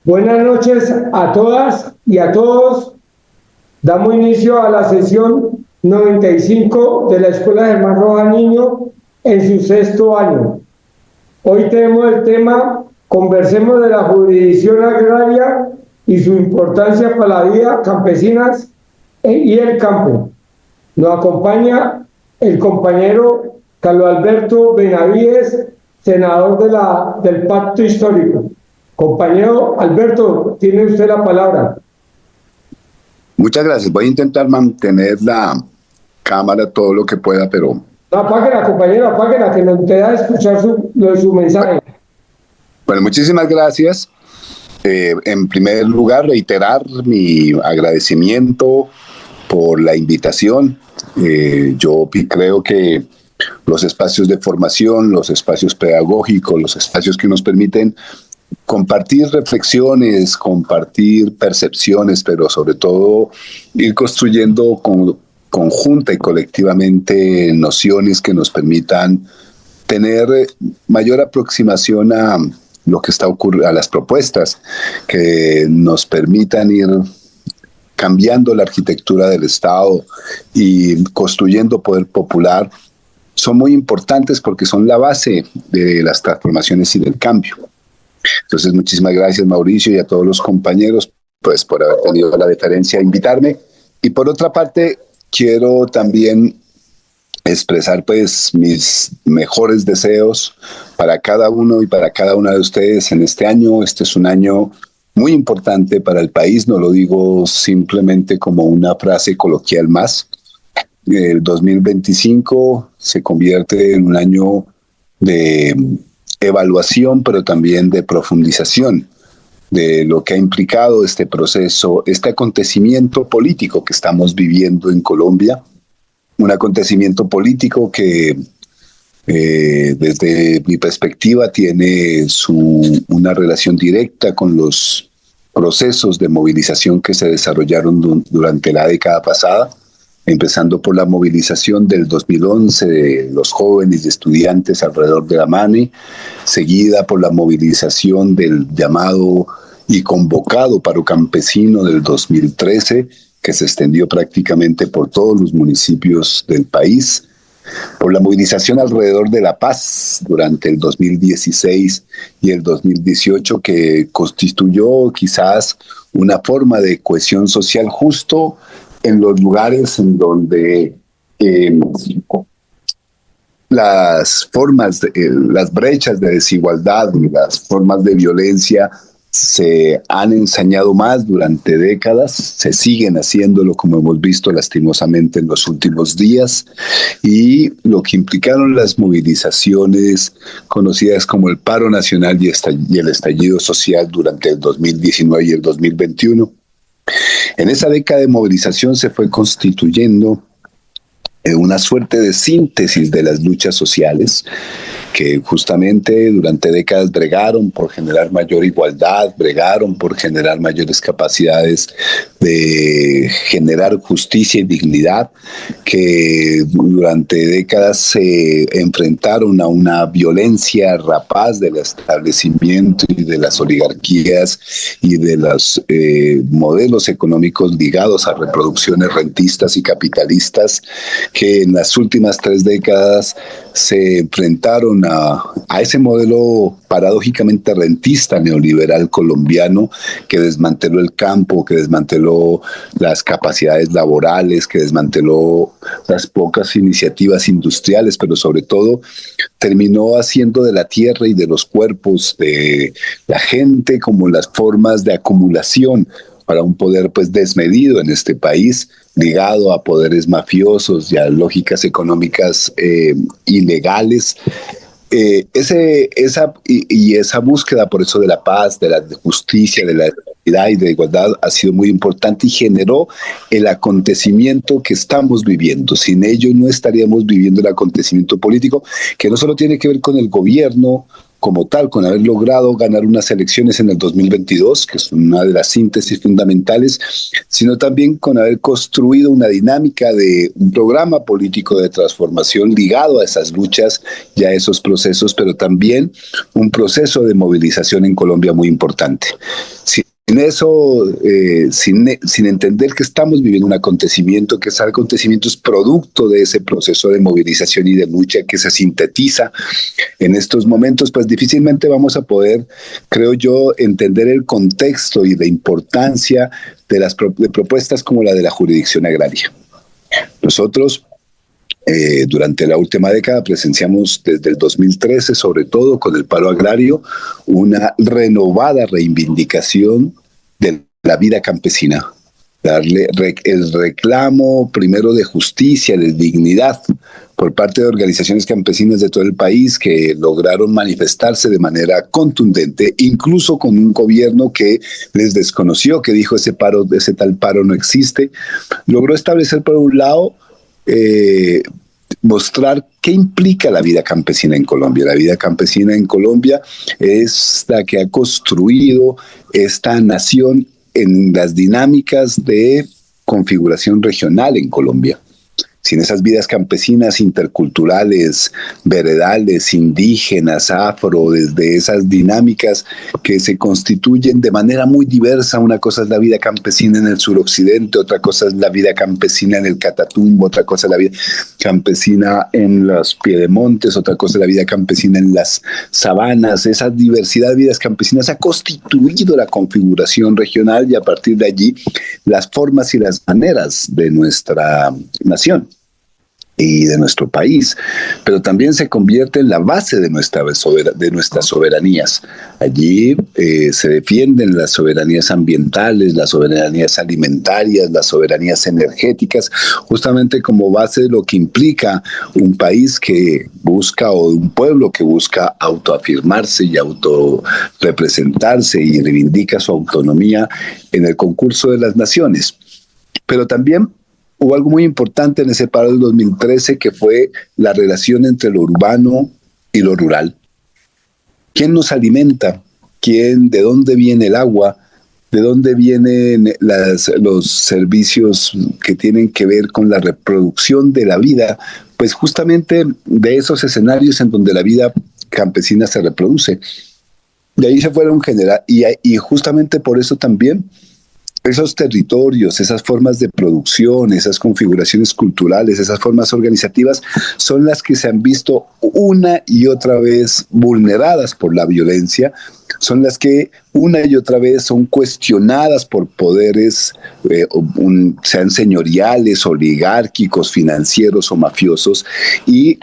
Buenas noches a todas y a todos. Damos inicio a la sesión 95 de la Escuela Germán Roja Niño en su sexto año. Hoy tenemos el tema Conversemos de la jurisdicción agraria y su importancia para la vida campesinas y el campo. Nos acompaña el compañero Carlos Alberto Benavides, senador del Pacto Histórico. Compañero Alberto, tiene usted la palabra. Muchas gracias. Voy a intentar mantener la cámara todo lo que pueda, pero... No, apáguela, compañero, apáguela, que nos queda escuchar su mensaje. Bueno, muchísimas gracias. En primer lugar, reiterar mi agradecimiento por la invitación. Yo creo que los espacios de formación, los espacios pedagógicos, los espacios que nos permiten compartir reflexiones, compartir percepciones, pero sobre todo ir construyendo conjunta y colectivamente nociones que nos permitan tener mayor aproximación a lo que está ocurriendo, a las propuestas que nos permitan ir cambiando la arquitectura del Estado y construyendo poder popular, son muy importantes porque son la base de las transformaciones y del cambio. Entonces, muchísimas gracias, Mauricio, y a todos los compañeros pues, por haber tenido la deferencia de invitarme. Y por otra parte, quiero también expresar pues mis mejores deseos para cada uno y para cada una de ustedes en este año. Este es un año muy importante para el país, no lo digo simplemente como una frase coloquial más. El 2025 se convierte en un año de evaluación, pero también de profundización de lo que ha implicado este proceso, este acontecimiento político que estamos viviendo en Colombia, un acontecimiento político que desde mi perspectiva tiene una relación directa con los procesos de movilización que se desarrollaron durante la década pasada, empezando por la movilización del 2011 de los jóvenes y estudiantes alrededor de la MANE, seguida por la movilización del llamado y convocado paro campesino del 2013, que se extendió prácticamente por todos los municipios del país, por la movilización alrededor de la paz durante el 2016 y el 2018, que constituyó quizás una forma de cohesión social justo en los lugares en donde las brechas de desigualdad y las formas de violencia se han ensañado más durante décadas, se siguen haciéndolo como hemos visto lastimosamente en los últimos días, y lo que implicaron las movilizaciones conocidas como el paro nacional y el estallido social durante el 2019 y el 2021. En esa década de movilización se fue constituyendo una suerte de síntesis de las luchas sociales que justamente durante décadas bregaron por generar mayor igualdad, bregaron por generar mayores capacidades de generar justicia y dignidad, que durante décadas se enfrentaron a una violencia rapaz del establecimiento y de las oligarquías y de los modelos económicos ligados a reproducciones rentistas y capitalistas, que en las últimas 3 décadas se enfrentaron a ese modelo paradójicamente rentista neoliberal colombiano que desmanteló el campo, que desmanteló las capacidades laborales, que desmanteló las pocas iniciativas industriales, pero sobre todo terminó haciendo de la tierra y de los cuerpos de la gente como las formas de acumulación para un poder pues desmedido en este país, ligado a poderes mafiosos y a lógicas económicas ilegales. Esa búsqueda por eso de la paz, de la justicia, de la equidad y de la igualdad ha sido muy importante y generó el acontecimiento que estamos viviendo. Sin ello no estaríamos viviendo el acontecimiento político, que no solo tiene que ver con el gobierno como tal, con haber logrado ganar unas elecciones en el 2022, que es una de las síntesis fundamentales, sino también con haber construido una dinámica de un programa político de transformación ligado a esas luchas y a esos procesos, pero también un proceso de movilización en Colombia muy importante. Sin eso, sin entender que estamos viviendo un acontecimiento, que ese acontecimiento es producto de ese proceso de movilización y de lucha que se sintetiza en estos momentos, pues difícilmente vamos a poder, creo yo, entender el contexto y la importancia de propuestas como la de la jurisdicción agraria. Nosotros, durante la última década presenciamos desde el 2013, sobre todo con el paro agrario, una renovada reivindicación de la vida campesina. Darle el reclamo primero de justicia, de dignidad, por parte de organizaciones campesinas de todo el país que lograron manifestarse de manera contundente, incluso con un gobierno que les desconoció, que dijo ese tal paro no existe. Logró establecer, por un lado, mostrar qué implica la vida campesina en Colombia. La vida campesina en Colombia es la que ha construido esta nación en las dinámicas de configuración regional en Colombia. Sin esas vidas campesinas interculturales, veredales, indígenas, afro, desde esas dinámicas que se constituyen de manera muy diversa. Una cosa es la vida campesina en el suroccidente, otra cosa es la vida campesina en el Catatumbo, otra cosa es la vida campesina en los piedemontes, otra cosa es la vida campesina en las sabanas. Esa diversidad de vidas campesinas ha constituido la configuración regional y a partir de allí las formas y las maneras de nuestra nación y de nuestro país, pero también se convierte en la base de nuestras soberanías. Allí se defienden las soberanías ambientales, las soberanías alimentarias, las soberanías energéticas, justamente como base de lo que implica un país que busca, o un pueblo que busca autoafirmarse y autorrepresentarse y reivindica su autonomía en el concurso de las naciones. Pero también hubo algo muy importante en ese paro del 2013, que fue la relación entre lo urbano y lo rural. ¿Quién nos alimenta? ¿De dónde viene el agua? ¿De dónde vienen los servicios que tienen que ver con la reproducción de la vida? Pues justamente de esos escenarios en donde la vida campesina se reproduce. De ahí se fueron generar, y justamente por eso también esos territorios, esas formas de producción, esas configuraciones culturales, esas formas organizativas son las que se han visto una y otra vez vulneradas por la violencia, son las que una y otra vez son cuestionadas por poderes, sean señoriales, oligárquicos, financieros o mafiosos, y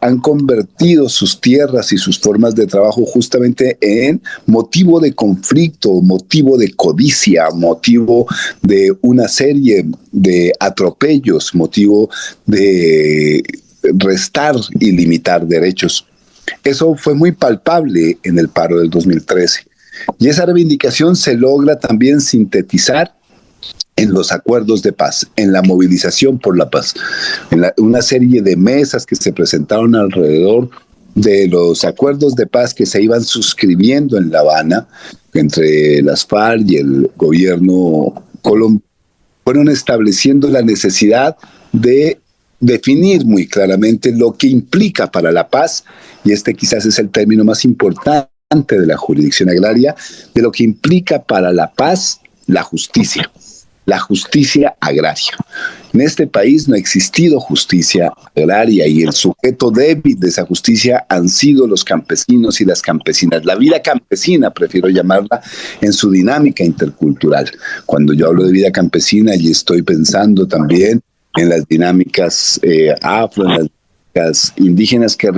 han convertido sus tierras y sus formas de trabajo justamente en motivo de conflicto, motivo de codicia, motivo de una serie de atropellos, motivo de restar y limitar derechos. Eso fue muy palpable en el paro del 2013. Y esa reivindicación se logra también sintetizar en los acuerdos de paz, en la movilización por la paz, en una serie de mesas que se presentaron alrededor de los acuerdos de paz que se iban suscribiendo en La Habana entre las FARC y el gobierno colombiano. Fueron estableciendo la necesidad de definir muy claramente lo que implica para la paz, y este quizás es el término más importante de la jurisdicción agraria, de lo que implica para la paz la justicia agraria. En este país no ha existido justicia agraria y el sujeto débil de esa justicia han sido los campesinos y las campesinas. La vida campesina, prefiero llamarla, en su dinámica intercultural. Cuando yo hablo de vida campesina, y estoy pensando también en las dinámicas afro, en las dinámicas indígenas que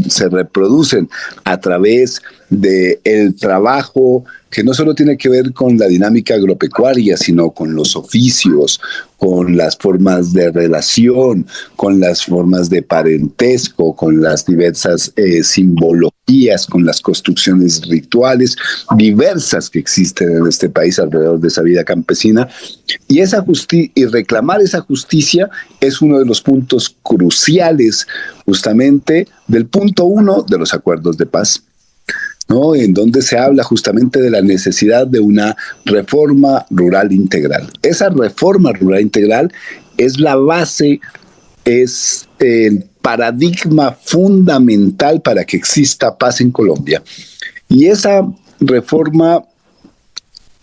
se reproducen a través del trabajo que no solo tiene que ver con la dinámica agropecuaria, sino con los oficios, con las formas de relación, con las formas de parentesco, con las diversas simbologías, con las construcciones rituales diversas que existen en este país alrededor de esa vida campesina. Y y reclamar esa justicia es uno de los puntos cruciales justamente del punto 1 de los acuerdos de paz, ¿no? En donde se habla justamente de la necesidad de una reforma rural integral. Esa reforma rural integral es la base, es el paradigma fundamental para que exista paz en Colombia. Y esa reforma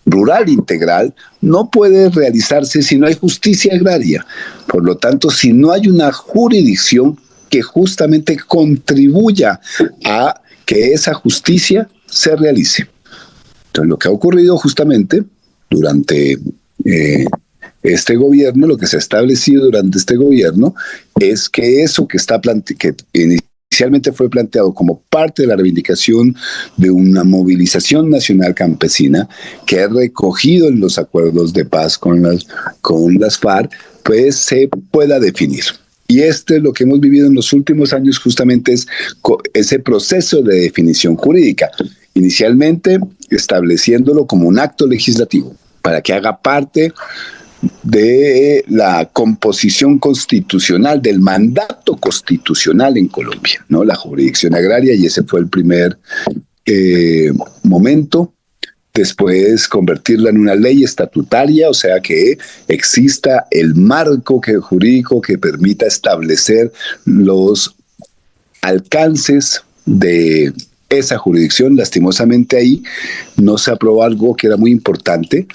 rural integral no puede realizarse si no hay justicia agraria. Por lo tanto, si no hay una jurisdicción que justamente contribuya a que esa justicia se realice. Entonces, lo que ha ocurrido justamente durante este gobierno, lo que se ha establecido durante este gobierno, es que eso que inicialmente fue planteado como parte de la reivindicación de una movilización nacional campesina, que ha recogido en los acuerdos de paz con las FARC, pues se pueda definir. Y lo que hemos vivido en los últimos años justamente es ese proceso de definición jurídica, inicialmente estableciéndolo como un acto legislativo para que haga parte de la composición constitucional, del mandato constitucional en Colombia, ¿no? La jurisdicción agraria, y ese fue el primer momento. Después convertirla en una ley estatutaria, o sea que exista el marco jurídico que permita establecer los alcances de esa jurisdicción. Lastimosamente ahí no se aprobó algo que era muy importante,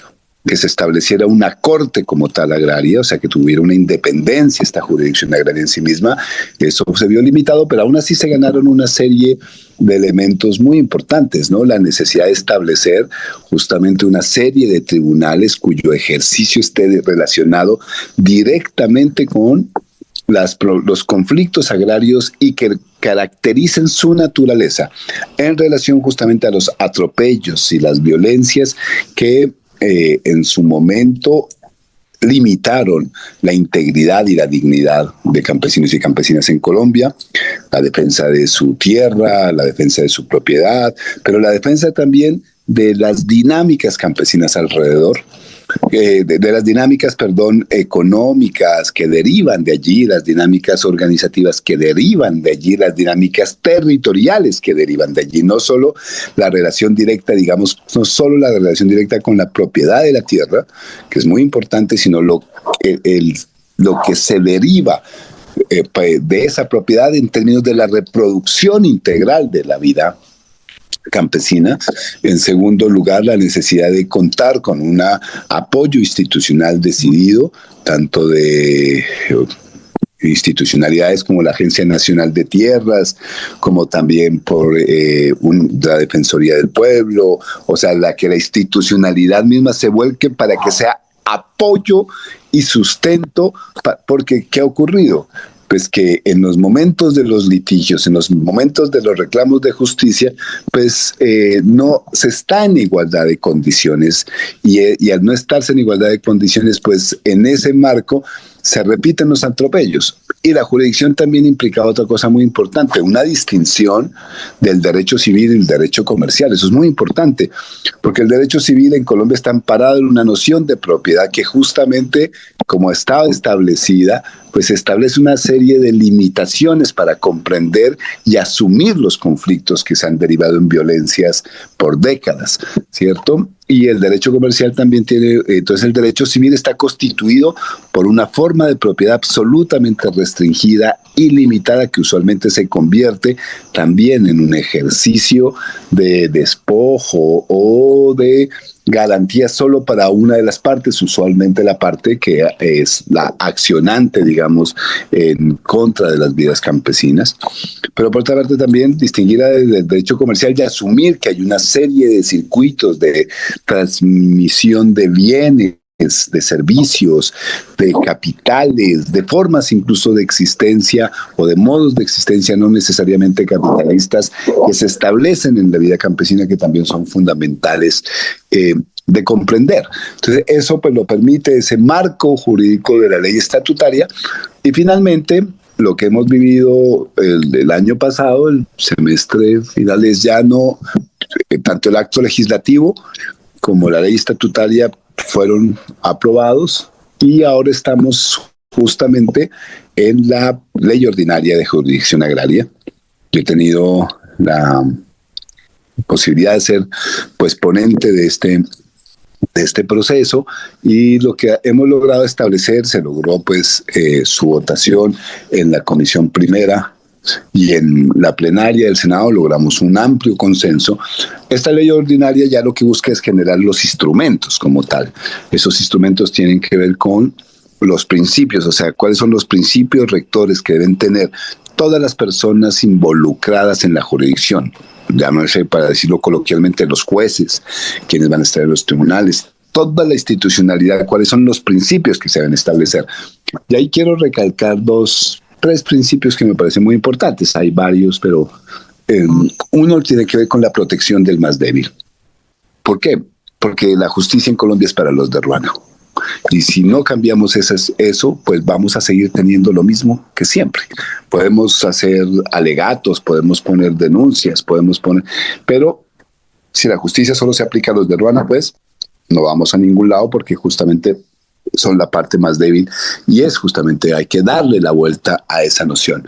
que se estableciera una corte como tal agraria, o sea, que tuviera una independencia esta jurisdicción agraria en sí misma. Eso se vio limitado, pero aún así se ganaron una serie de elementos muy importantes, ¿no? La necesidad de establecer justamente una serie de tribunales cuyo ejercicio esté relacionado directamente con los conflictos agrarios y que caractericen su naturaleza en relación justamente a los atropellos y las violencias que en su momento limitaron la integridad y la dignidad de campesinos y campesinas en Colombia, la defensa de su tierra, la defensa de su propiedad, pero la defensa también de las dinámicas campesinas alrededor, de las dinámicas, económicas que derivan de allí, las dinámicas organizativas que derivan de allí, las dinámicas territoriales que derivan de allí, no solo la relación directa, no solo la relación directa con la propiedad de la tierra, que es muy importante, sino lo que se deriva de esa propiedad en términos de la reproducción integral de la vida campesina. En segundo lugar, la necesidad de contar con un apoyo institucional decidido, tanto de institucionalidades como la Agencia Nacional de Tierras, como también por la Defensoría del Pueblo, o sea, que la institucionalidad misma se vuelque para que sea apoyo y sustento, porque ¿qué ha ocurrido? Pues que en los momentos de los litigios, en los momentos de los reclamos de justicia, pues no se está en igualdad de condiciones y al no estarse en igualdad de condiciones, pues en ese marco se repiten los atropellos. Y la jurisdicción también implicaba otra cosa muy importante, una distinción del derecho civil y el derecho comercial. Eso es muy importante, porque el derecho civil en Colombia está amparado en una noción de propiedad que justamente, como estaba establecida, pues establece una serie de limitaciones para comprender y asumir los conflictos que se han derivado en violencias por décadas, ¿cierto? Y el derecho comercial también tiene, entonces el derecho civil está constituido por una forma de propiedad absolutamente restringida y limitada que usualmente se convierte también en un ejercicio de despojo o de garantía solo para una de las partes, usualmente la parte que es la accionante, en contra de las vidas campesinas. Pero por otra parte también distinguir del derecho comercial y asumir que hay una serie de circuitos de transmisión de bienes de servicios, de capitales, de formas incluso de existencia o de modos de existencia no necesariamente capitalistas que se establecen en la vida campesina, que también son fundamentales de comprender. Entonces eso pues lo permite ese marco jurídico de la ley estatutaria. Y finalmente lo que hemos vivido el año pasado, el semestre final, es ya no, tanto el acto legislativo como la ley estatutaria fueron aprobados, y ahora estamos justamente en la ley ordinaria de jurisdicción agraria. Yo he tenido la posibilidad de ser pues ponente de este proceso, y lo que hemos logrado establecer, se logró pues su votación en la comisión primera y en la plenaria del Senado logramos un amplio consenso. Esta ley ordinaria ya lo que busca es generar los instrumentos como tal. Esos instrumentos tienen que ver con los principios, o sea, cuáles son los principios rectores que deben tener todas las personas involucradas en la jurisdicción. Llámese, para decirlo coloquialmente, los jueces, quienes van a estar en los tribunales, toda la institucionalidad, cuáles son los principios que se deben establecer. Y ahí quiero recalcar tres principios que me parecen muy importantes. Hay varios, pero uno tiene que ver con la protección del más débil. ¿Por qué? Porque la justicia en Colombia es para los de Ruana. Y si no cambiamos eso, pues vamos a seguir teniendo lo mismo que siempre. Podemos hacer alegatos, podemos poner denuncias, pero si la justicia solo se aplica a los de Ruana, pues no vamos a ningún lado, porque justamente son la parte más débil, y es justamente, hay que darle la vuelta a esa noción.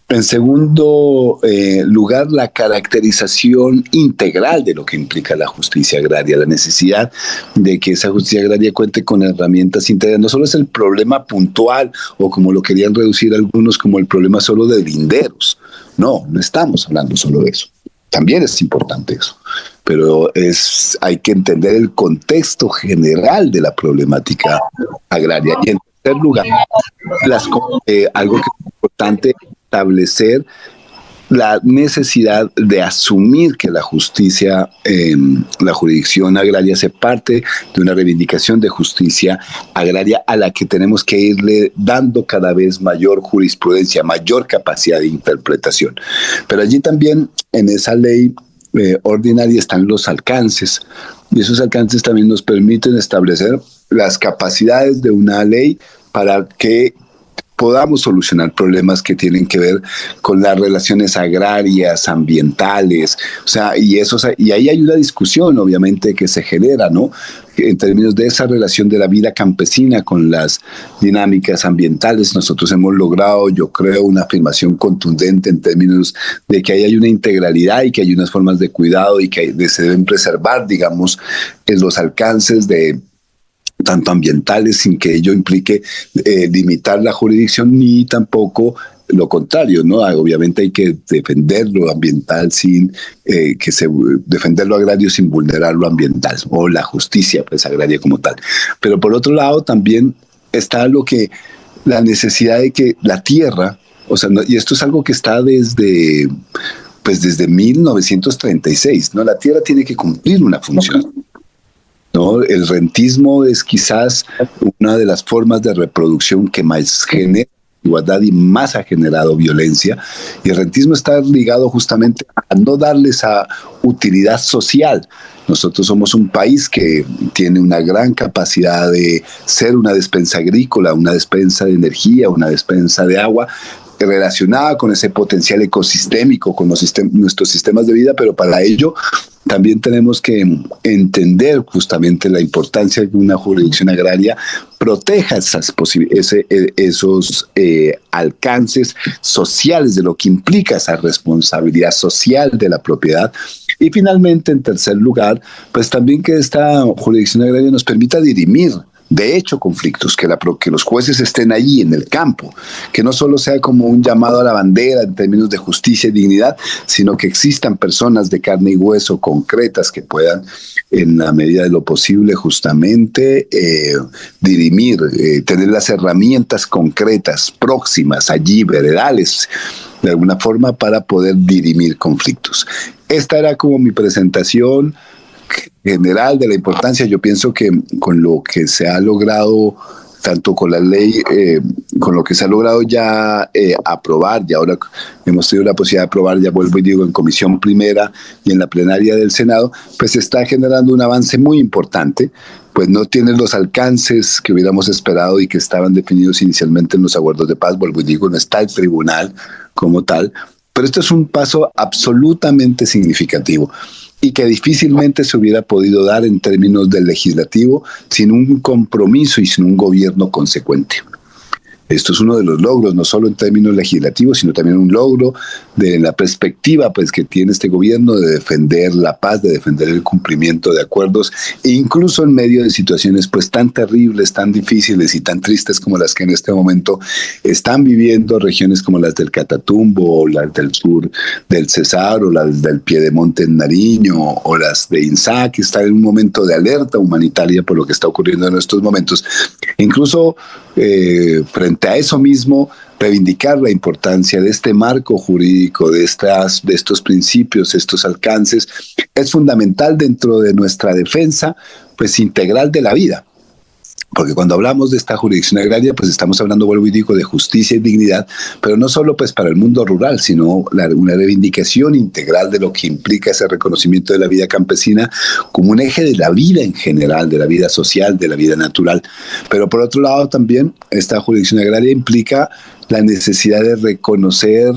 En segundo lugar, la caracterización integral de lo que implica la justicia agraria, la necesidad de que esa justicia agraria cuente con herramientas integrales. No solo es el problema puntual, o como lo querían reducir algunos, como el problema solo de linderos. No estamos hablando solo de eso. También es importante eso, pero hay que entender el contexto general de la problemática agraria. Y en tercer lugar, algo que es importante, establecer la necesidad de asumir que la justicia, la jurisdicción agraria, hace parte de una reivindicación de justicia agraria a la que tenemos que irle dando cada vez mayor jurisprudencia, mayor capacidad de interpretación. Pero allí también, en esa ley ordinaria, están los alcances, y esos alcances también nos permiten establecer las capacidades de una ley para que podamos solucionar problemas que tienen que ver con las relaciones agrarias, ambientales, o sea, y ahí hay una discusión, obviamente, que se genera, ¿no?, en términos de esa relación de la vida campesina con las dinámicas ambientales. Nosotros hemos logrado, yo creo, una afirmación contundente en términos de que ahí hay una integralidad y que hay unas formas de cuidado y que se deben preservar, digamos, en los alcances de tanto ambientales, sin que ello implique limitar la jurisdicción, ni tampoco lo contrario, ¿no? Obviamente hay que defender lo ambiental sin defender lo agrario sin vulnerar lo ambiental, o la justicia pues agraria como tal. Pero por otro lado también está la necesidad de que la tierra, o sea, y esto es algo que está desde 1936, ¿no? La tierra tiene que cumplir una función, ¿no? El rentismo es quizás una de las formas de reproducción que más genera igualdad y más ha generado violencia, y el rentismo está ligado justamente a no darle esa utilidad social. Nosotros somos un país que tiene una gran capacidad de ser una despensa agrícola, una despensa de energía, una despensa de agua, relacionada con ese potencial ecosistémico, con nuestros sistemas de vida, pero para ello también tenemos que entender justamente la importancia de que una jurisdicción agraria proteja esos alcances sociales de lo que implica esa responsabilidad social de la propiedad. Y finalmente, en tercer lugar, pues también que esta jurisdicción agraria nos permita dirimir de hecho conflictos, que los jueces estén allí en el campo, que no solo sea como un llamado a la bandera en términos de justicia y dignidad, sino que existan personas de carne y hueso concretas que puedan, en la medida de lo posible, justamente dirimir, tener las herramientas concretas, próximas, allí, veredales, de alguna forma, para poder dirimir conflictos. Esta era como mi presentación. general de la importancia, yo pienso que con lo que se ha logrado, tanto con la ley, con lo que se ha logrado ya aprobar, y ahora hemos tenido la posibilidad de aprobar, ya vuelvo y digo, en comisión primera y en la plenaria del Senado, pues se está generando un avance muy importante. Pues no tiene los alcances que hubiéramos esperado y que estaban definidos inicialmente en los acuerdos de paz, vuelvo y digo, no está el tribunal como tal, pero esto es un paso absolutamente significativo y que difícilmente se hubiera podido dar en términos del legislativo sin un compromiso y sin un gobierno consecuente. Esto es uno de los logros, no solo en términos legislativos, sino también un logro de la perspectiva pues, que tiene este gobierno de defender la paz, de defender el cumplimiento de acuerdos, e incluso en medio de situaciones pues, tan terribles, tan difíciles y tan tristes como las que en este momento están viviendo regiones como las del Catatumbo, o las del sur del Cesar, o las del Piedemonte en Nariño, o las de Inzá, que están en un momento de alerta humanitaria por lo que está ocurriendo en estos momentos. Incluso frente a eso mismo, reivindicar la importancia de este marco jurídico, de estos principios, estos alcances, es fundamental dentro de nuestra defensa pues, integral de la vida. Porque cuando hablamos de esta jurisdicción agraria, pues estamos hablando, vuelvo y digo, de justicia y dignidad, pero no solo pues para el mundo rural, sino una reivindicación integral de lo que implica ese reconocimiento de la vida campesina como un eje de la vida en general, de la vida social, de la vida natural. Pero por otro lado también, esta jurisdicción agraria implica la necesidad de reconocer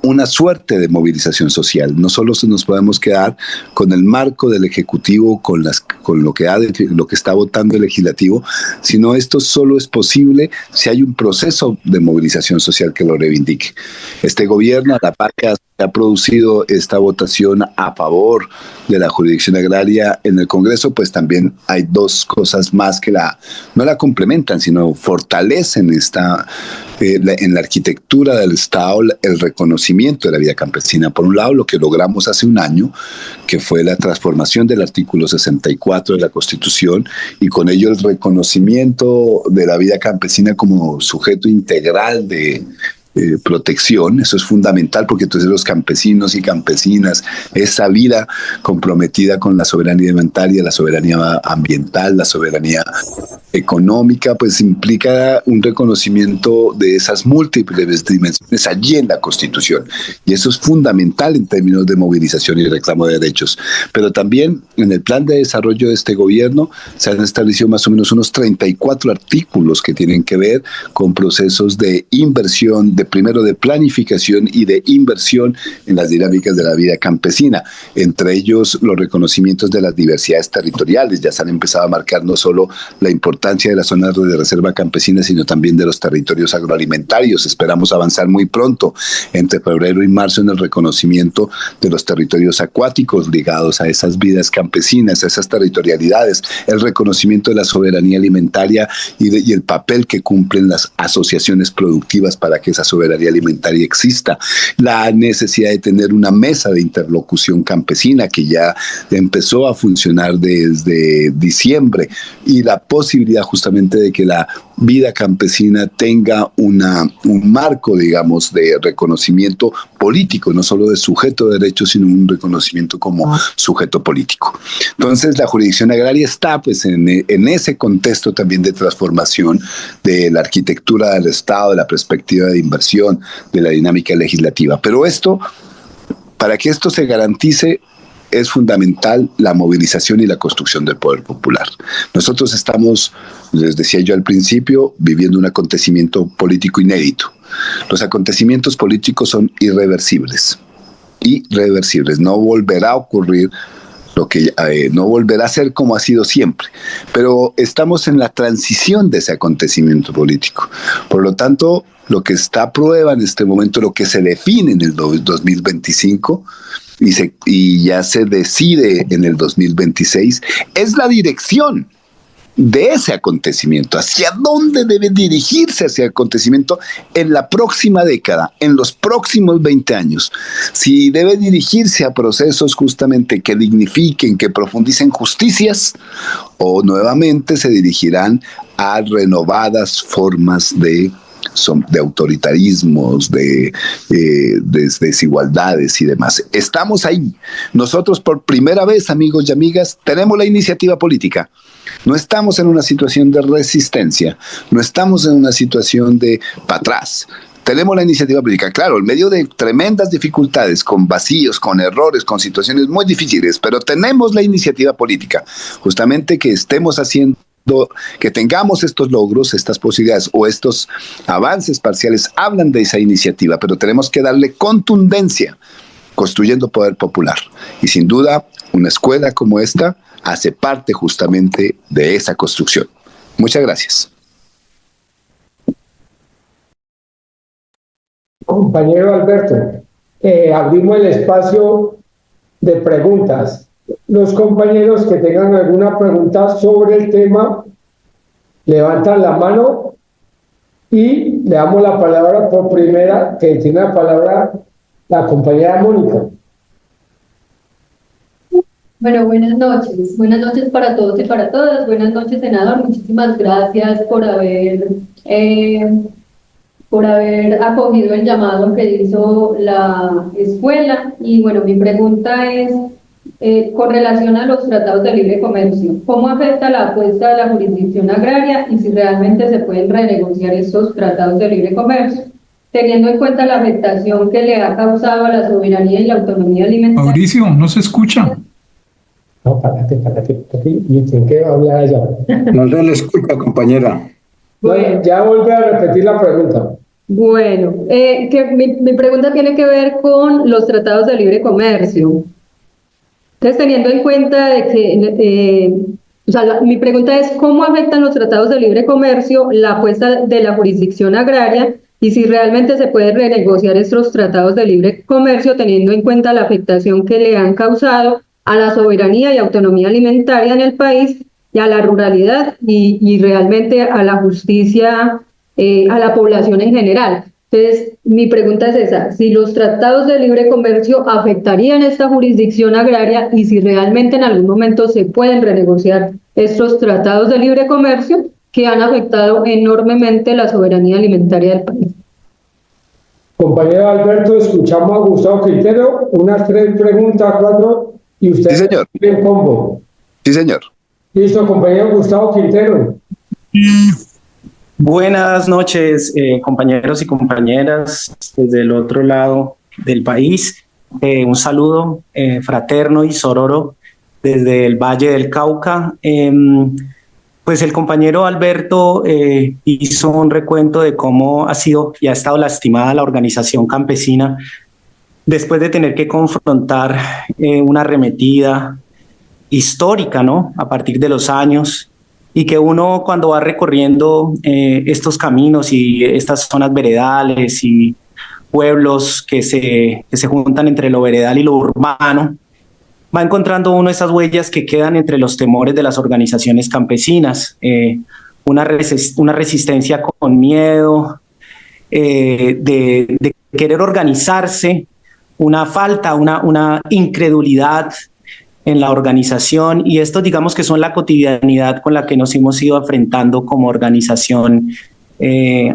una suerte de movilización social. No solo nos podemos quedar con el marco del Ejecutivo, con lo que está votando el Legislativo, sino esto solo es posible si hay un proceso de movilización social que lo reivindique. Este gobierno, a la par que ha producido esta votación a favor de la jurisdicción agraria en el Congreso, pues también hay dos cosas más que no la complementan, sino fortalecen en la arquitectura del Estado el reconocimiento de la vida campesina. Por un lado, lo que logramos hace un año, que fue la transformación del artículo 64 de la Constitución, y con ello el reconocimiento de la vida campesina como sujeto integral de protección. Eso es fundamental porque entonces los campesinos y campesinas, esa vida comprometida con la soberanía alimentaria, la soberanía ambiental, la soberanía económica, pues implica un reconocimiento de esas múltiples dimensiones allí en la Constitución. Y eso es fundamental en términos de movilización y reclamo de derechos. Pero también en el plan de desarrollo de este gobierno se han establecido más o menos unos 34 artículos que tienen que ver con procesos de inversión, primero de planificación y de inversión en las dinámicas de la vida campesina. Entre ellos, los reconocimientos de las diversidades territoriales. Ya se han empezado a marcar no solo la importancia de las zonas de reserva campesina, sino también de los territorios agroalimentarios. Esperamos avanzar muy pronto, entre febrero y marzo, en el reconocimiento de los territorios acuáticos ligados a esas vidas campesinas, a esas territorialidades, el reconocimiento de la soberanía alimentaria y el papel que cumplen las asociaciones productivas para que esa soberanía alimentaria exista, la necesidad de tener una mesa de interlocución campesina que ya empezó a funcionar desde diciembre, y la posibilidad justamente de que la vida campesina tenga un marco, digamos, de reconocimiento político, no solo de sujeto de derechos, sino un reconocimiento como sujeto político. Entonces, la jurisdicción agraria está pues en ese contexto también de transformación de la arquitectura del Estado, de la perspectiva de inversión, de la dinámica legislativa. Pero para que esto se garantice, es fundamental la movilización y la construcción del poder popular. Nosotros estamos, les decía yo al principio, viviendo un acontecimiento político inédito. Los acontecimientos políticos son irreversibles. No volverá a ocurrir no volverá a ser como ha sido siempre, pero estamos en la transición de ese acontecimiento político. Por lo tanto, lo que está a prueba en este momento, lo que se define en el 2025 y ya se decide en el 2026, es la dirección de ese acontecimiento, hacia dónde debe dirigirse ese acontecimiento en la próxima década, en los próximos 20 años. Si debe dirigirse a procesos justamente que dignifiquen, que profundicen justicias, o nuevamente se dirigirán a renovadas formas de de autoritarismos, de desigualdades y demás. Estamos ahí. Nosotros por primera vez, amigos y amigas, tenemos la iniciativa política. No estamos en una situación de resistencia, no estamos en una situación de para atrás. Tenemos la iniciativa política, claro, en medio de tremendas dificultades, con vacíos, con errores, con situaciones muy difíciles, pero tenemos la iniciativa política, justamente que estemos haciendo, que tengamos estos logros, estas posibilidades o estos avances parciales, hablan de esa iniciativa, pero tenemos que darle contundencia, construyendo poder popular. Y sin duda, una escuela como esta hace parte justamente de esa construcción. Muchas gracias. Compañero Alberto, abrimos el espacio de preguntas. Los compañeros que tengan alguna pregunta sobre el tema, levantan la mano y le damos la palabra por primera, que tiene la palabra la compañera Mónica. Bueno, buenas noches para todos y para todas, buenas noches, senador, muchísimas gracias por haber acogido el llamado que hizo la escuela. Y bueno, mi pregunta es con relación a los tratados de libre comercio, ¿cómo afecta la apuesta de la jurisdicción agraria y si realmente se pueden renegociar estos tratados de libre comercio, teniendo en cuenta la afectación que le ha causado a la soberanía y la autonomía alimentaria? Mauricio, no se escucha. No, párate, y tiene que hablar allá. No se le escucha, compañera. No, ya vuelve a repetir la pregunta. Bueno, mi pregunta tiene que ver con los tratados de libre comercio. Entonces, teniendo en cuenta de que, mi pregunta es cómo afectan los tratados de libre comercio la apuesta de la jurisdicción agraria y si realmente se puede renegociar estos tratados de libre comercio teniendo en cuenta la afectación que le han causado a la soberanía y autonomía alimentaria en el país y a la ruralidad y realmente a la justicia, a la población en general. Entonces, mi pregunta es esa, si los tratados de libre comercio afectarían esta jurisdicción agraria y si realmente en algún momento se pueden renegociar estos tratados de libre comercio que han afectado enormemente la soberanía alimentaria del país. Compañero Alberto, escuchamos a Gustavo Quintero, unas 3 preguntas, 4, y usted Sí, señor. en combo. Sí, señor. Listo, compañero Gustavo Quintero. Buenas noches, compañeros y compañeras desde el otro lado del país. Un saludo fraterno y sororo desde el Valle del Cauca. Pues el compañero Alberto hizo un recuento de cómo ha sido y ha estado lastimada la organización campesina después de tener que confrontar una arremetida histórica, ¿no? A partir de los años, y que uno cuando va recorriendo estos caminos y estas zonas veredales y pueblos que se juntan entre lo veredal y lo urbano, va encontrando uno esas huellas que quedan entre los temores de las organizaciones campesinas, una resistencia con miedo, de querer organizarse, una falta, una incredulidad en la organización, y esto digamos que son la cotidianidad con la que nos hemos ido enfrentando como organización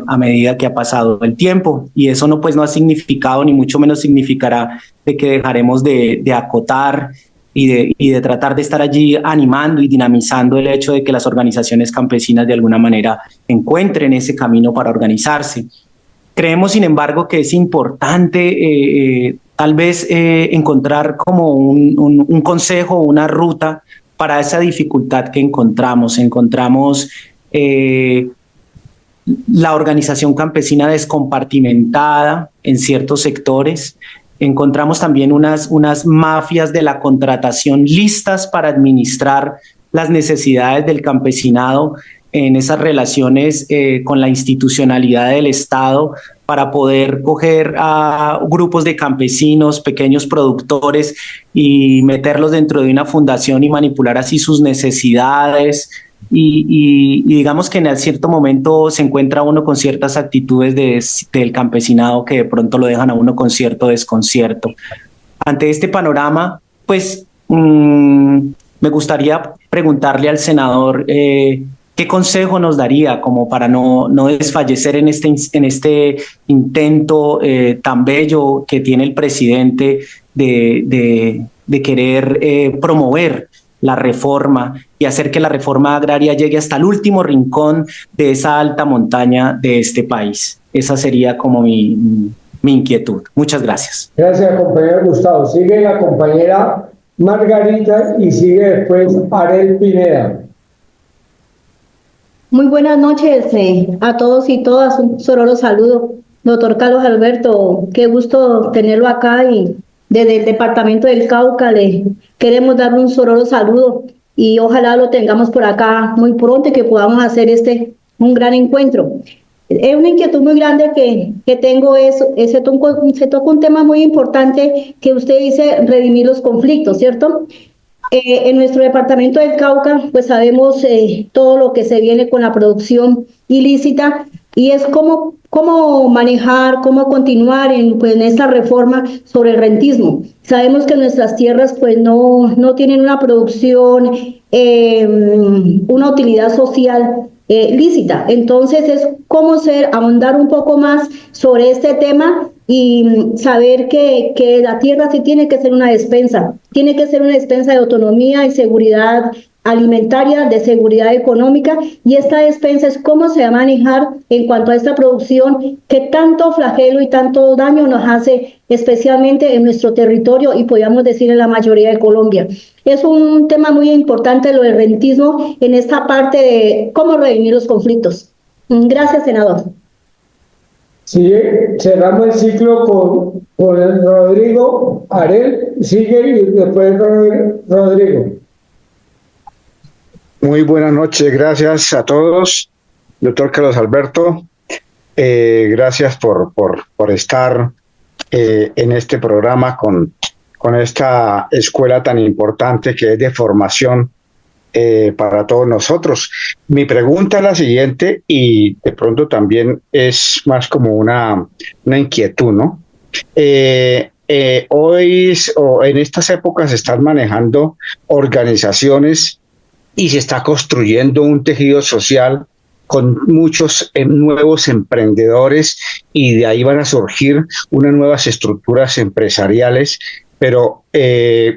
a medida que ha pasado el tiempo, y eso no ha significado ni mucho menos significará de que dejaremos de acotar y de tratar de estar allí animando y dinamizando el hecho de que las organizaciones campesinas de alguna manera encuentren ese camino para organizarse. Creemos, sin embargo, que es importante tal vez encontrar como un consejo, una ruta para esa dificultad que encontramos. Encontramos la organización campesina descompartimentada en ciertos sectores. Encontramos también unas mafias de la contratación listas para administrar las necesidades del campesinado en esas relaciones con la institucionalidad del Estado para poder coger a grupos de campesinos, pequeños productores y meterlos dentro de una fundación y manipular así sus necesidades. Y digamos que en cierto momento se encuentra uno con ciertas actitudes del campesinado que de pronto lo dejan a uno con cierto desconcierto. Ante este panorama, pues me gustaría preguntarle al senador ¿Qué consejo nos daría como para no desfallecer en este intento tan bello que tiene el presidente de querer promover la reforma y hacer que la reforma agraria llegue hasta el último rincón de esa alta montaña de este país? Esa sería como mi inquietud. Muchas gracias. Gracias, compañero Gustavo. Sigue la compañera Margarita y sigue después Arel Pineda. Muy buenas noches a todos y todas. Un sororo saludo. Doctor Carlos Alberto, qué gusto tenerlo acá y desde el departamento del Cauca le queremos dar un sororo saludo y ojalá lo tengamos por acá muy pronto y que podamos hacer un gran encuentro. Una inquietud muy grande que tengo se toca un tema muy importante que usted dice, redimir los conflictos, ¿cierto? En nuestro departamento del Cauca, pues sabemos todo lo que se viene con la producción ilícita y es cómo manejar, cómo continuar en esta reforma sobre el rentismo. Sabemos que nuestras tierras pues no tienen una producción, una utilidad social lícita. Entonces es cómo ahondar un poco más sobre este tema y saber que la tierra sí tiene que ser una despensa de autonomía y seguridad alimentaria, de seguridad económica, y esta despensa es cómo se va a manejar en cuanto a esta producción que tanto flagelo y tanto daño nos hace, especialmente en nuestro territorio y podríamos decir en la mayoría de Colombia. Es un tema muy importante lo del rentismo en esta parte de cómo redimir los conflictos. Gracias, senador. Sí, cerramos el ciclo con el Rodrigo. Arel sigue y después Rodrigo. Muy buenas noches, gracias a todos. Doctor Carlos Alberto, gracias por estar en este programa con esta escuela tan importante que es de formación para todos nosotros. Mi pregunta es la siguiente y de pronto también es más como una inquietud, ¿no? Hoy o en estas épocas se están manejando organizaciones y se está construyendo un tejido social con muchos nuevos emprendedores y de ahí van a surgir unas nuevas estructuras empresariales, pero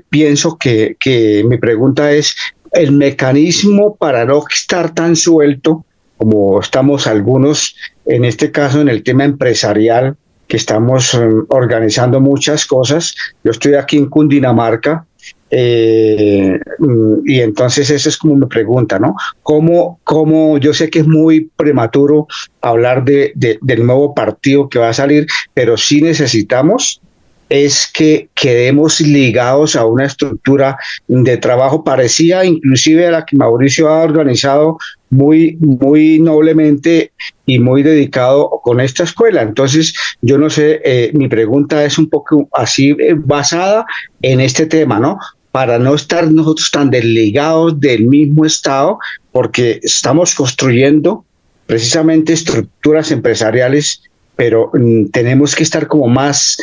pienso que mi pregunta es el mecanismo para no estar tan suelto como estamos algunos, en este caso en el tema empresarial, que estamos organizando muchas cosas. Yo estoy aquí en Cundinamarca, y entonces esa es como mi pregunta, ¿no? ¿Cómo yo sé que es muy prematuro hablar del nuevo partido que va a salir, pero sí necesitamos es que quedemos ligados a una estructura de trabajo parecida inclusive a la que Mauricio ha organizado muy noblemente y muy dedicado con esta escuela. Entonces, yo no sé, mi pregunta es un poco así basada en este tema, ¿no? Para no estar nosotros tan desligados del mismo Estado, porque estamos construyendo precisamente estructuras empresariales, pero tenemos que estar como más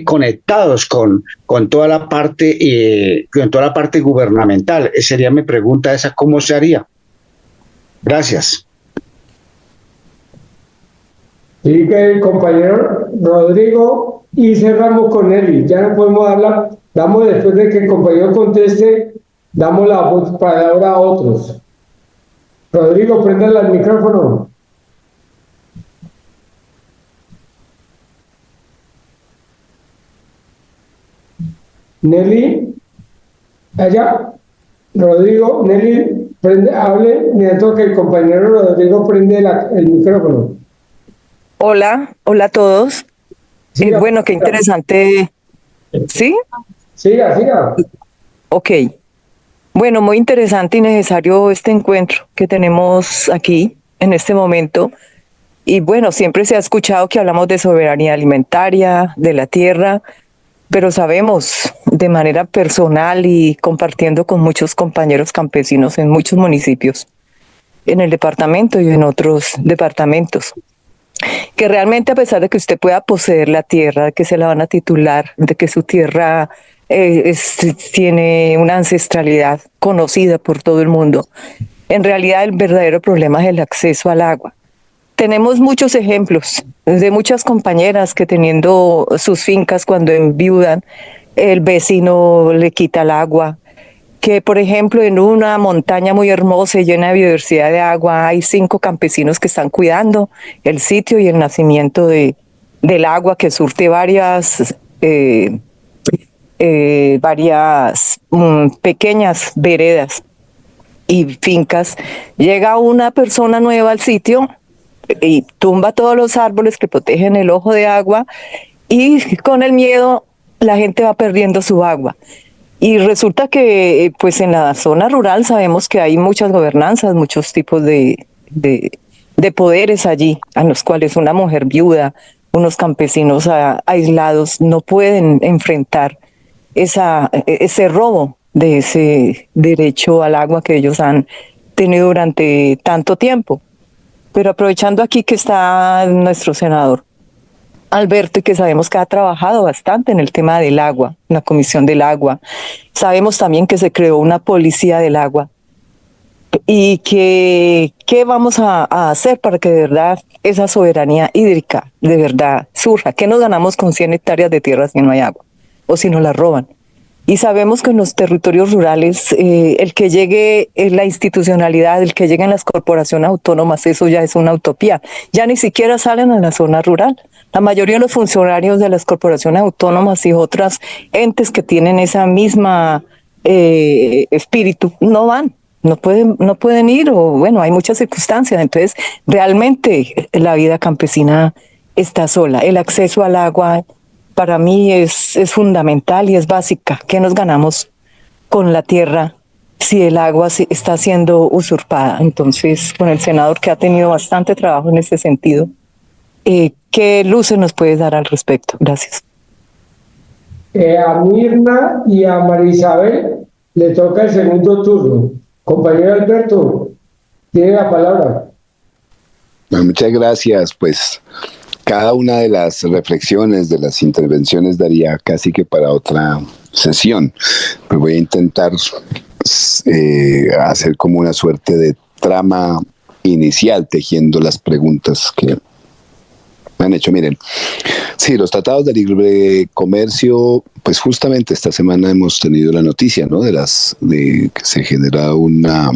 conectados con toda la parte gubernamental. Esa sería mi pregunta, esa, ¿cómo se haría? Gracias. Sigue el compañero Rodrigo y cerramos con Eli. Ya no podemos damos después de que el compañero conteste, damos la palabra a otros. Rodrigo, préndale el micrófono. Nelly, allá. Rodrigo, Nelly, hable mientras que el compañero Rodrigo prende el micrófono. Hola a todos. Siga, bueno, qué interesante. ¿Sí? Siga. Ok. Bueno, muy interesante y necesario este encuentro que tenemos aquí en este momento. Y bueno, siempre se ha escuchado que hablamos de soberanía alimentaria, de la tierra, pero sabemos de manera personal y compartiendo con muchos compañeros campesinos en muchos municipios, en el departamento y en otros departamentos, que realmente a pesar de que usted pueda poseer la tierra, de que se la van a titular, de que su tierra tiene una ancestralidad conocida por todo el mundo, En realidad el verdadero problema es el acceso al agua. Tenemos muchos ejemplos de muchas compañeras que teniendo sus fincas cuando enviudan, el vecino le quita el agua, que por ejemplo en una montaña muy hermosa y llena de biodiversidad de agua hay 5 campesinos que están cuidando el sitio y el nacimiento del agua que surte varias pequeñas veredas y fincas. Llega una persona nueva al sitio y tumba todos los árboles que protegen el ojo de agua y con el miedo la gente va perdiendo su agua. Y resulta que pues en la zona rural sabemos que hay muchas gobernanzas, muchos tipos de poderes allí, a los cuales una mujer viuda, unos campesinos aislados no pueden enfrentar ese robo de ese derecho al agua que ellos han tenido durante tanto tiempo. Pero aprovechando aquí que está nuestro senador Alberto y que sabemos que ha trabajado bastante en el tema del agua, en la Comisión del Agua, sabemos también que se creó una policía del agua y que qué vamos a hacer para que de verdad esa soberanía hídrica de verdad surja. ¿Qué nos ganamos con 100 hectáreas de tierra si no hay agua o si nos la roban? Y sabemos que en los territorios rurales el que llegue la institucionalidad, el que lleguen las corporaciones autónomas, eso ya es una utopía. Ya ni siquiera salen a la zona rural. La mayoría de los funcionarios de las corporaciones autónomas y otras entes que tienen esa misma espíritu no van. No pueden ir, o bueno, hay muchas circunstancias. Entonces, realmente la vida campesina está sola. El acceso al agua para mí es fundamental y es básica. ¿Qué nos ganamos con la tierra si el agua está siendo usurpada? Entonces, con el senador que ha tenido bastante trabajo en ese sentido, ¿qué luces nos puedes dar al respecto? Gracias. A Mirna y a María Isabel le toca el segundo turno. Compañero Alberto, tiene la palabra. Bueno, muchas gracias. Pues cada una de las reflexiones, de las intervenciones daría casi que para otra sesión. Pues voy a intentar hacer como una suerte de trama inicial, tejiendo las preguntas que me han hecho. Miren, sí, los tratados de libre comercio, pues justamente esta semana hemos tenido la noticia, ¿no? De que se genera una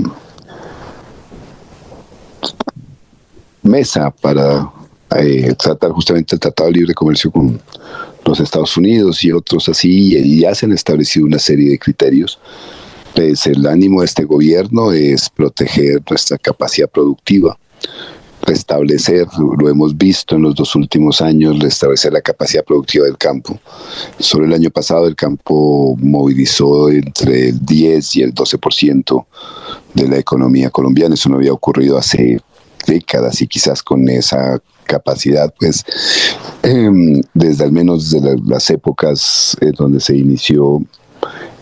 mesa para tratar justamente el Tratado de Libre Comercio con los Estados Unidos y otros así, y ya se han establecido una serie de criterios. Pues el ánimo de este gobierno es proteger nuestra capacidad productiva, restablecer, lo hemos visto en los 2 últimos años, restablecer la capacidad productiva del campo. Solo el año pasado el campo movilizó entre el 10 y el 12% de la economía colombiana. Eso no había ocurrido hace décadas, y quizás con esa capacidad, pues, desde al menos de las épocas donde se inició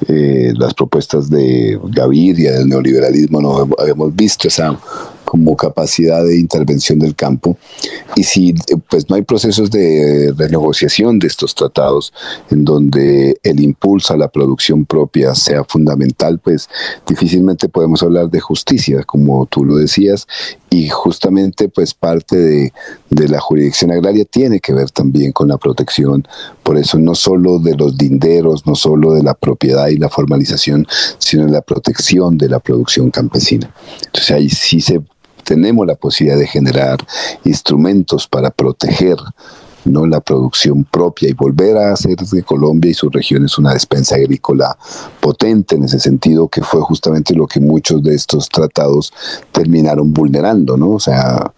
las propuestas de Gaviria, del neoliberalismo, no habíamos visto esa como capacidad de intervención del campo. Y si pues no hay procesos de renegociación de estos tratados en donde el impulso a la producción propia sea fundamental, pues difícilmente podemos hablar de justicia, como tú lo decías. Y justamente pues parte de la jurisdicción agraria tiene que ver también con la protección, por eso no solo de los linderos, no solo de la propiedad y la formalización, sino de la protección de la producción campesina. Entonces ahí sí tenemos la posibilidad de generar instrumentos para proteger, ¿no?, la producción propia y volver a hacer de Colombia y sus regiones una despensa agrícola potente, en ese sentido, que fue justamente lo que muchos de estos tratados terminaron vulnerando, ¿no? O sea,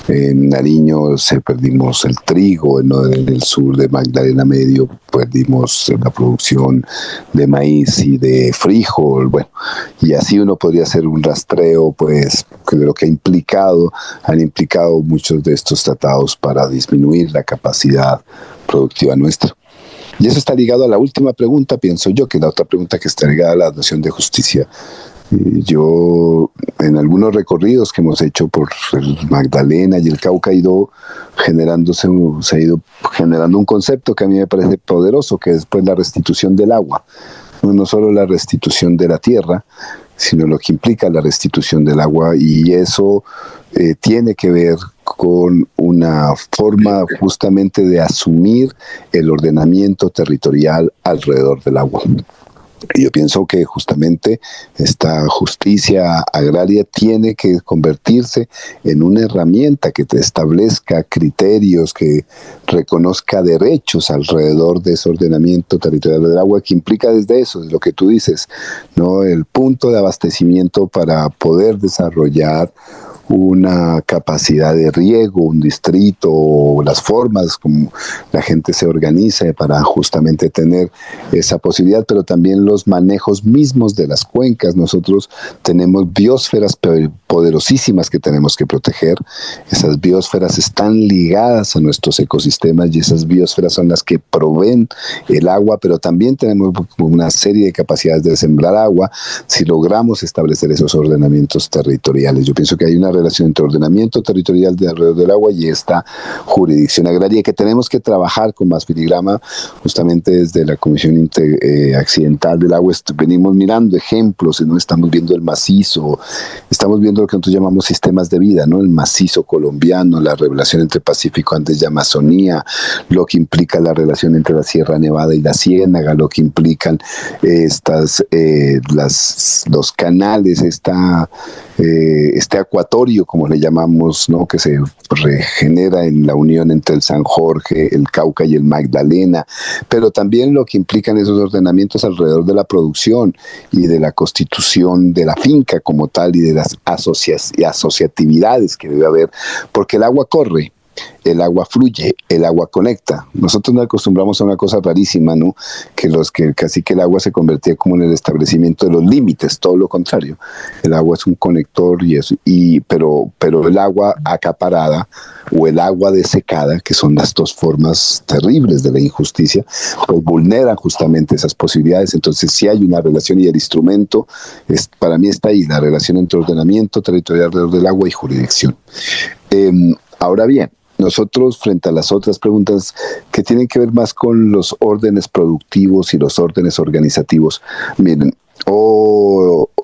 en Nariño perdimos el trigo, en el sur de Magdalena Medio perdimos la producción de maíz y de frijol, bueno, y así uno podría hacer un rastreo, pues, que creo que han implicado muchos de estos tratados para disminuir la capacidad productiva nuestra. Y eso está ligado a la última pregunta, pienso yo, que es la otra pregunta que está ligada a la noción de justicia. Yo, en algunos recorridos que hemos hecho por el Magdalena y el Cauca, se ha ido generando un concepto que a mí me parece poderoso, que es pues la restitución del agua. No solo la restitución de la tierra, sino lo que implica la restitución del agua, y eso tiene que ver con una forma justamente de asumir el ordenamiento territorial alrededor del agua. Y yo pienso que justamente esta justicia agraria tiene que convertirse en una herramienta que te establezca criterios, que reconozca derechos alrededor de ese ordenamiento territorial del agua, que implica desde eso, de lo que tú dices, ¿no? El punto de abastecimiento para poder desarrollar una capacidad de riego, un distrito, o las formas como la gente se organiza para justamente tener esa posibilidad, pero también los manejos mismos de las cuencas. Nosotros tenemos biosferas poderosísimas que tenemos que proteger. Esas biosferas están ligadas a nuestros ecosistemas y esas biosferas son las que proveen el agua, pero también tenemos una serie de capacidades de sembrar agua si logramos establecer esos ordenamientos territoriales. Yo pienso que hay una relación entre ordenamiento territorial de alrededor del agua y esta jurisdicción agraria, que tenemos que trabajar con más filigrana. Justamente desde la Comisión Accidental del Agua venimos mirando ejemplos, ¿no? Estamos viendo el macizo, estamos viendo lo que nosotros llamamos sistemas de vida, ¿no? El macizo colombiano, la relación entre Pacífico Andes y Amazonía, lo que implica la relación entre la Sierra Nevada y la Ciénaga, lo que implican los canales, este acuatorio, como le llamamos, ¿no? Que se regenera en la unión entre el San Jorge, el Cauca y el Magdalena, pero también lo que implican esos ordenamientos alrededor de la producción y de la constitución de la finca como tal, y de las asociatividades que debe haber, porque el agua corre. El agua fluye, el agua conecta. Nosotros nos acostumbramos a una cosa rarísima, ¿no? Que casi que el agua se convertía como en el establecimiento de los límites, todo lo contrario. El agua es un conector pero el agua acaparada o el agua desecada, que son las dos formas terribles de la injusticia, pues vulneran justamente esas posibilidades. Entonces sí hay una relación, y el instrumento para mí está ahí, la relación entre ordenamiento territorial alrededor del agua y jurisdicción. Ahora bien, nosotros, frente a las otras preguntas que tienen que ver más con los órdenes productivos y los órdenes organizativos, miren,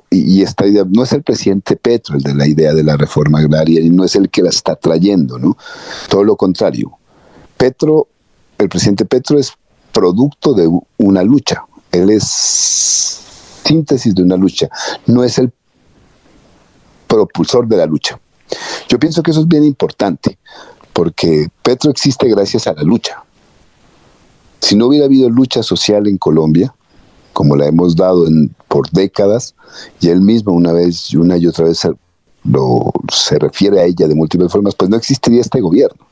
y esta idea, no es el presidente Petro el de la idea de la reforma agraria, y no es el que la está trayendo, ¿no? Todo lo contrario. El presidente Petro es producto de una lucha, él es síntesis de una lucha, no es el propulsor de la lucha. Yo pienso que eso es bien importante, porque Petro existe gracias a la lucha. Si no hubiera habido lucha social en Colombia, como la hemos dado por décadas, y él mismo una y otra vez se refiere a ella de múltiples formas, pues no existiría este gobierno.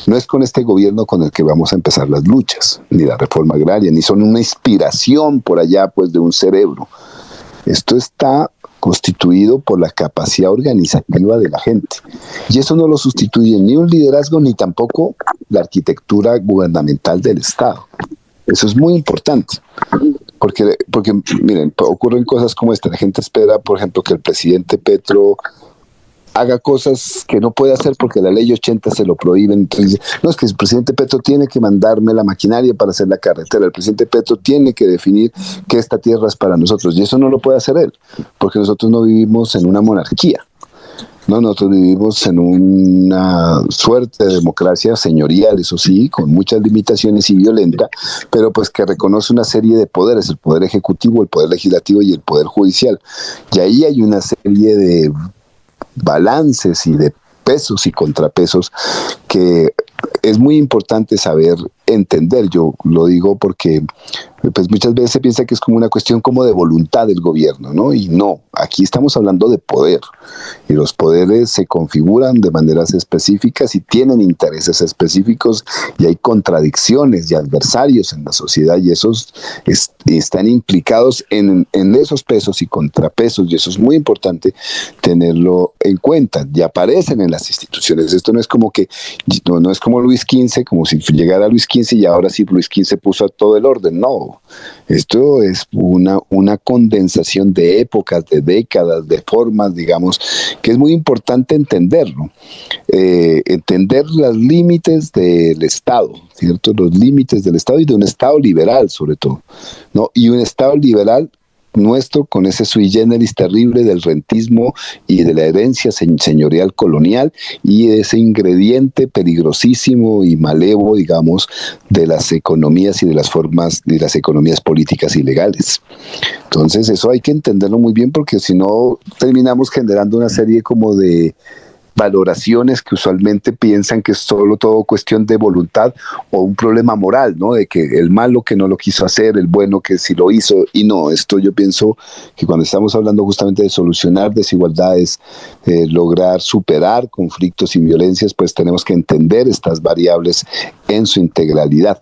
No es con este gobierno con el que vamos a empezar las luchas, ni la reforma agraria, ni son una inspiración por allá pues de un cerebro. Esto está constituido por la capacidad organizativa de la gente. Y eso no lo sustituye ni un liderazgo, ni tampoco la arquitectura gubernamental del Estado. Eso es muy importante. Porque miren, ocurren cosas como esta. La gente espera, por ejemplo, que el presidente Petro haga cosas que no puede hacer porque la ley 80 se lo prohíbe. Entonces, no, es que el presidente Petro tiene que mandarme la maquinaria para hacer la carretera, el presidente Petro tiene que definir que esta tierra es para nosotros, y eso no lo puede hacer él, porque nosotros no vivimos en una monarquía, ¿no? Nosotros vivimos en una suerte de democracia señorial, eso sí, con muchas limitaciones y violenta, pero pues que reconoce una serie de poderes, el poder ejecutivo, el poder legislativo y el poder judicial, y ahí hay una serie de balances y de pesos y contrapesos que es muy importante saber entender. Yo lo digo porque pues muchas veces se piensa que es como una cuestión como de voluntad del gobierno, ¿no? Y no, aquí estamos hablando de poder, y los poderes se configuran de maneras específicas y tienen intereses específicos, y hay contradicciones y adversarios en la sociedad, y esos están implicados en esos pesos y contrapesos, y eso es muy importante tenerlo en cuenta. Y aparecen en las instituciones. Esto no es como que no es como Luis XV, como si llegara Luis XV y ahora sí Luis XV puso a todo el orden. No, esto es una condensación de épocas, de décadas, de formas, digamos, que es muy importante entenderlo. Entender los límites del Estado, ¿cierto? Los límites del Estado, y de un Estado liberal sobre todo, ¿no? Y un Estado liberal nuestro con ese sui generis terrible del rentismo y de la herencia señorial colonial y ese ingrediente peligrosísimo y malevo, digamos, de las economías y de las formas de las economías políticas ilegales. Entonces eso hay que entenderlo muy bien porque si no terminamos generando una serie como de valoraciones que usualmente piensan que es solo todo cuestión de voluntad o un problema moral, ¿no? De que el malo que no lo quiso hacer, el bueno que sí lo hizo, y no, esto yo pienso que cuando estamos hablando justamente de solucionar desigualdades, lograr superar conflictos y violencias, pues tenemos que entender estas variables en su integralidad.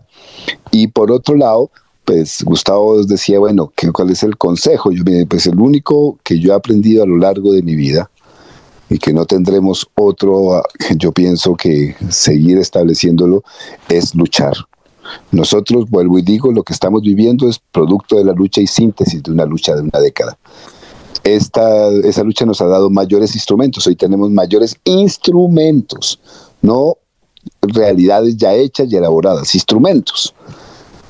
Y por otro lado, pues Gustavo decía, bueno, ¿cuál es el consejo? Pues el único que yo he aprendido a lo largo de mi vida y que no tendremos otro, yo pienso que seguir estableciéndolo, es luchar. Nosotros, vuelvo y digo, lo que estamos viviendo es producto de la lucha y síntesis de una lucha de una década. Esa lucha nos ha dado mayores instrumentos, hoy tenemos mayores instrumentos, no realidades ya hechas y elaboradas, instrumentos.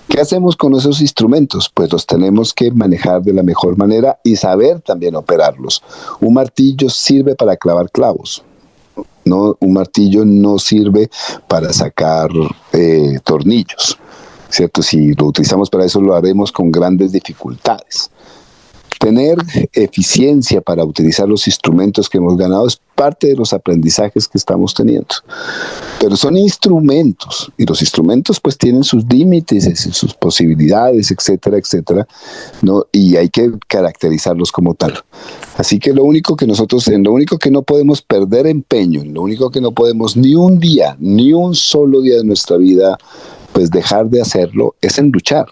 ¿Qué hacemos con esos instrumentos? Pues los tenemos que manejar de la mejor manera y saber también operarlos. Un martillo sirve para clavar clavos. No, un martillo no sirve para sacar tornillos, ¿cierto? Si lo utilizamos para eso, lo haremos con grandes dificultades. Tener eficiencia para utilizar los instrumentos que hemos ganado es parte de los aprendizajes que estamos teniendo. Pero son instrumentos, y los instrumentos pues tienen sus límites, sus posibilidades, etcétera, etcétera, ¿no? Y hay que caracterizarlos como tal. Así que en lo único que no podemos perder empeño, en lo único que no podemos ni un día, ni un solo día de nuestra vida, pues dejar de hacerlo, es en luchar.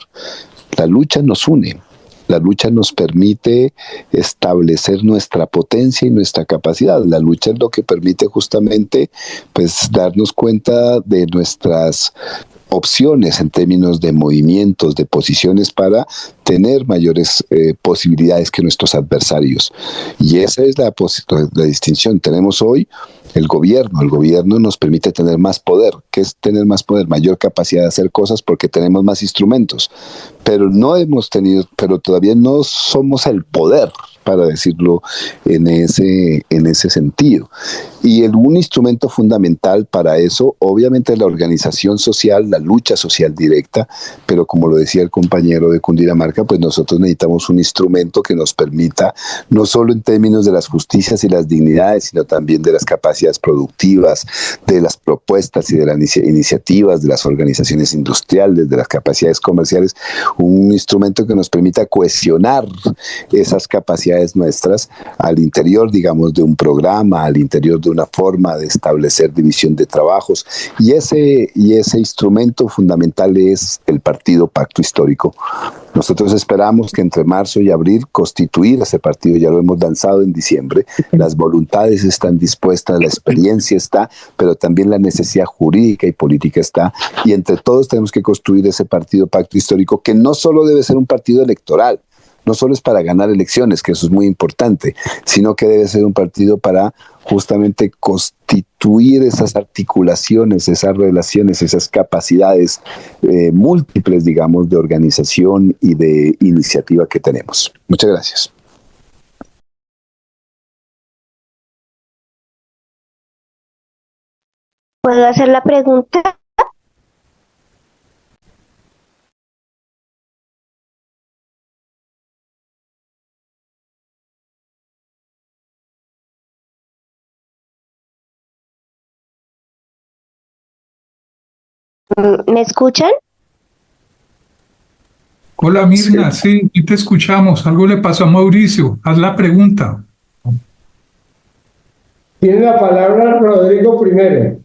La lucha nos une. La lucha nos permite establecer nuestra potencia y nuestra capacidad. La lucha es lo que permite justamente pues, darnos cuenta de nuestras opciones en términos de movimientos, de posiciones para tener mayores posibilidades que nuestros adversarios. Y esa es la distinción. Tenemos hoy el gobierno nos permite tener más poder. ¿Qué es tener más poder? Mayor capacidad de hacer cosas porque tenemos más instrumentos. Pero todavía no somos el poder, para decirlo en ese sentido. Y un instrumento fundamental para eso, obviamente, es la organización social, la lucha social directa, pero como lo decía el compañero de Cundinamarca, pues nosotros necesitamos un instrumento que nos permita, no solo en términos de las justicias y las dignidades, sino también de las capacidades productivas, de las propuestas y de las iniciativas, de las organizaciones industriales, de las capacidades comerciales, un instrumento que nos permita cohesionar esas capacidades nuestras al interior, digamos, de un programa, al interior de una forma de establecer división de trabajos. Y ese instrumento fundamental es el Partido Pacto Histórico. Nosotros esperamos que entre marzo y abril constituir ese partido, ya lo hemos lanzado en diciembre, las voluntades están dispuestas, la experiencia está, pero también la necesidad jurídica y política está, y entre todos tenemos que construir ese Partido Pacto Histórico que no solo debe ser un partido electoral, no solo es para ganar elecciones, que eso es muy importante, sino que debe ser un partido para justamente constituir esas articulaciones, esas relaciones, esas capacidades múltiples, digamos, de organización y de iniciativa que tenemos. Muchas gracias. ¿Puedo hacer la pregunta? ¿Me escuchan? Hola Mirna, sí, y te escuchamos. Algo le pasó a Mauricio. Haz la pregunta. Tiene la palabra Rodrigo primero.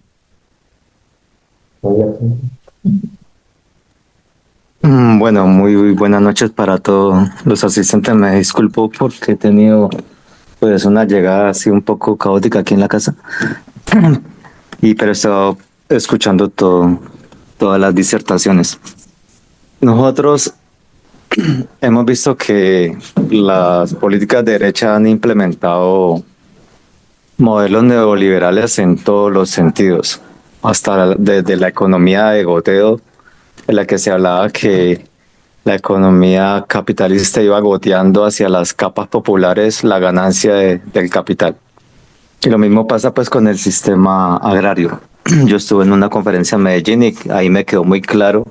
Bueno, muy buenas noches para todos los asistentes. Me disculpo porque he tenido pues una llegada así un poco caótica aquí en la casa. Pero he estado escuchando todas las disertaciones. Nosotros hemos visto que las políticas de derecha han implementado modelos neoliberales en todos los sentidos, hasta desde la economía de goteo, en la que se hablaba que la economía capitalista iba goteando hacia las capas populares la ganancia del capital. Y lo mismo pasa pues con el sistema agrario. Yo estuve en una conferencia en Medellín y ahí me quedó muy claro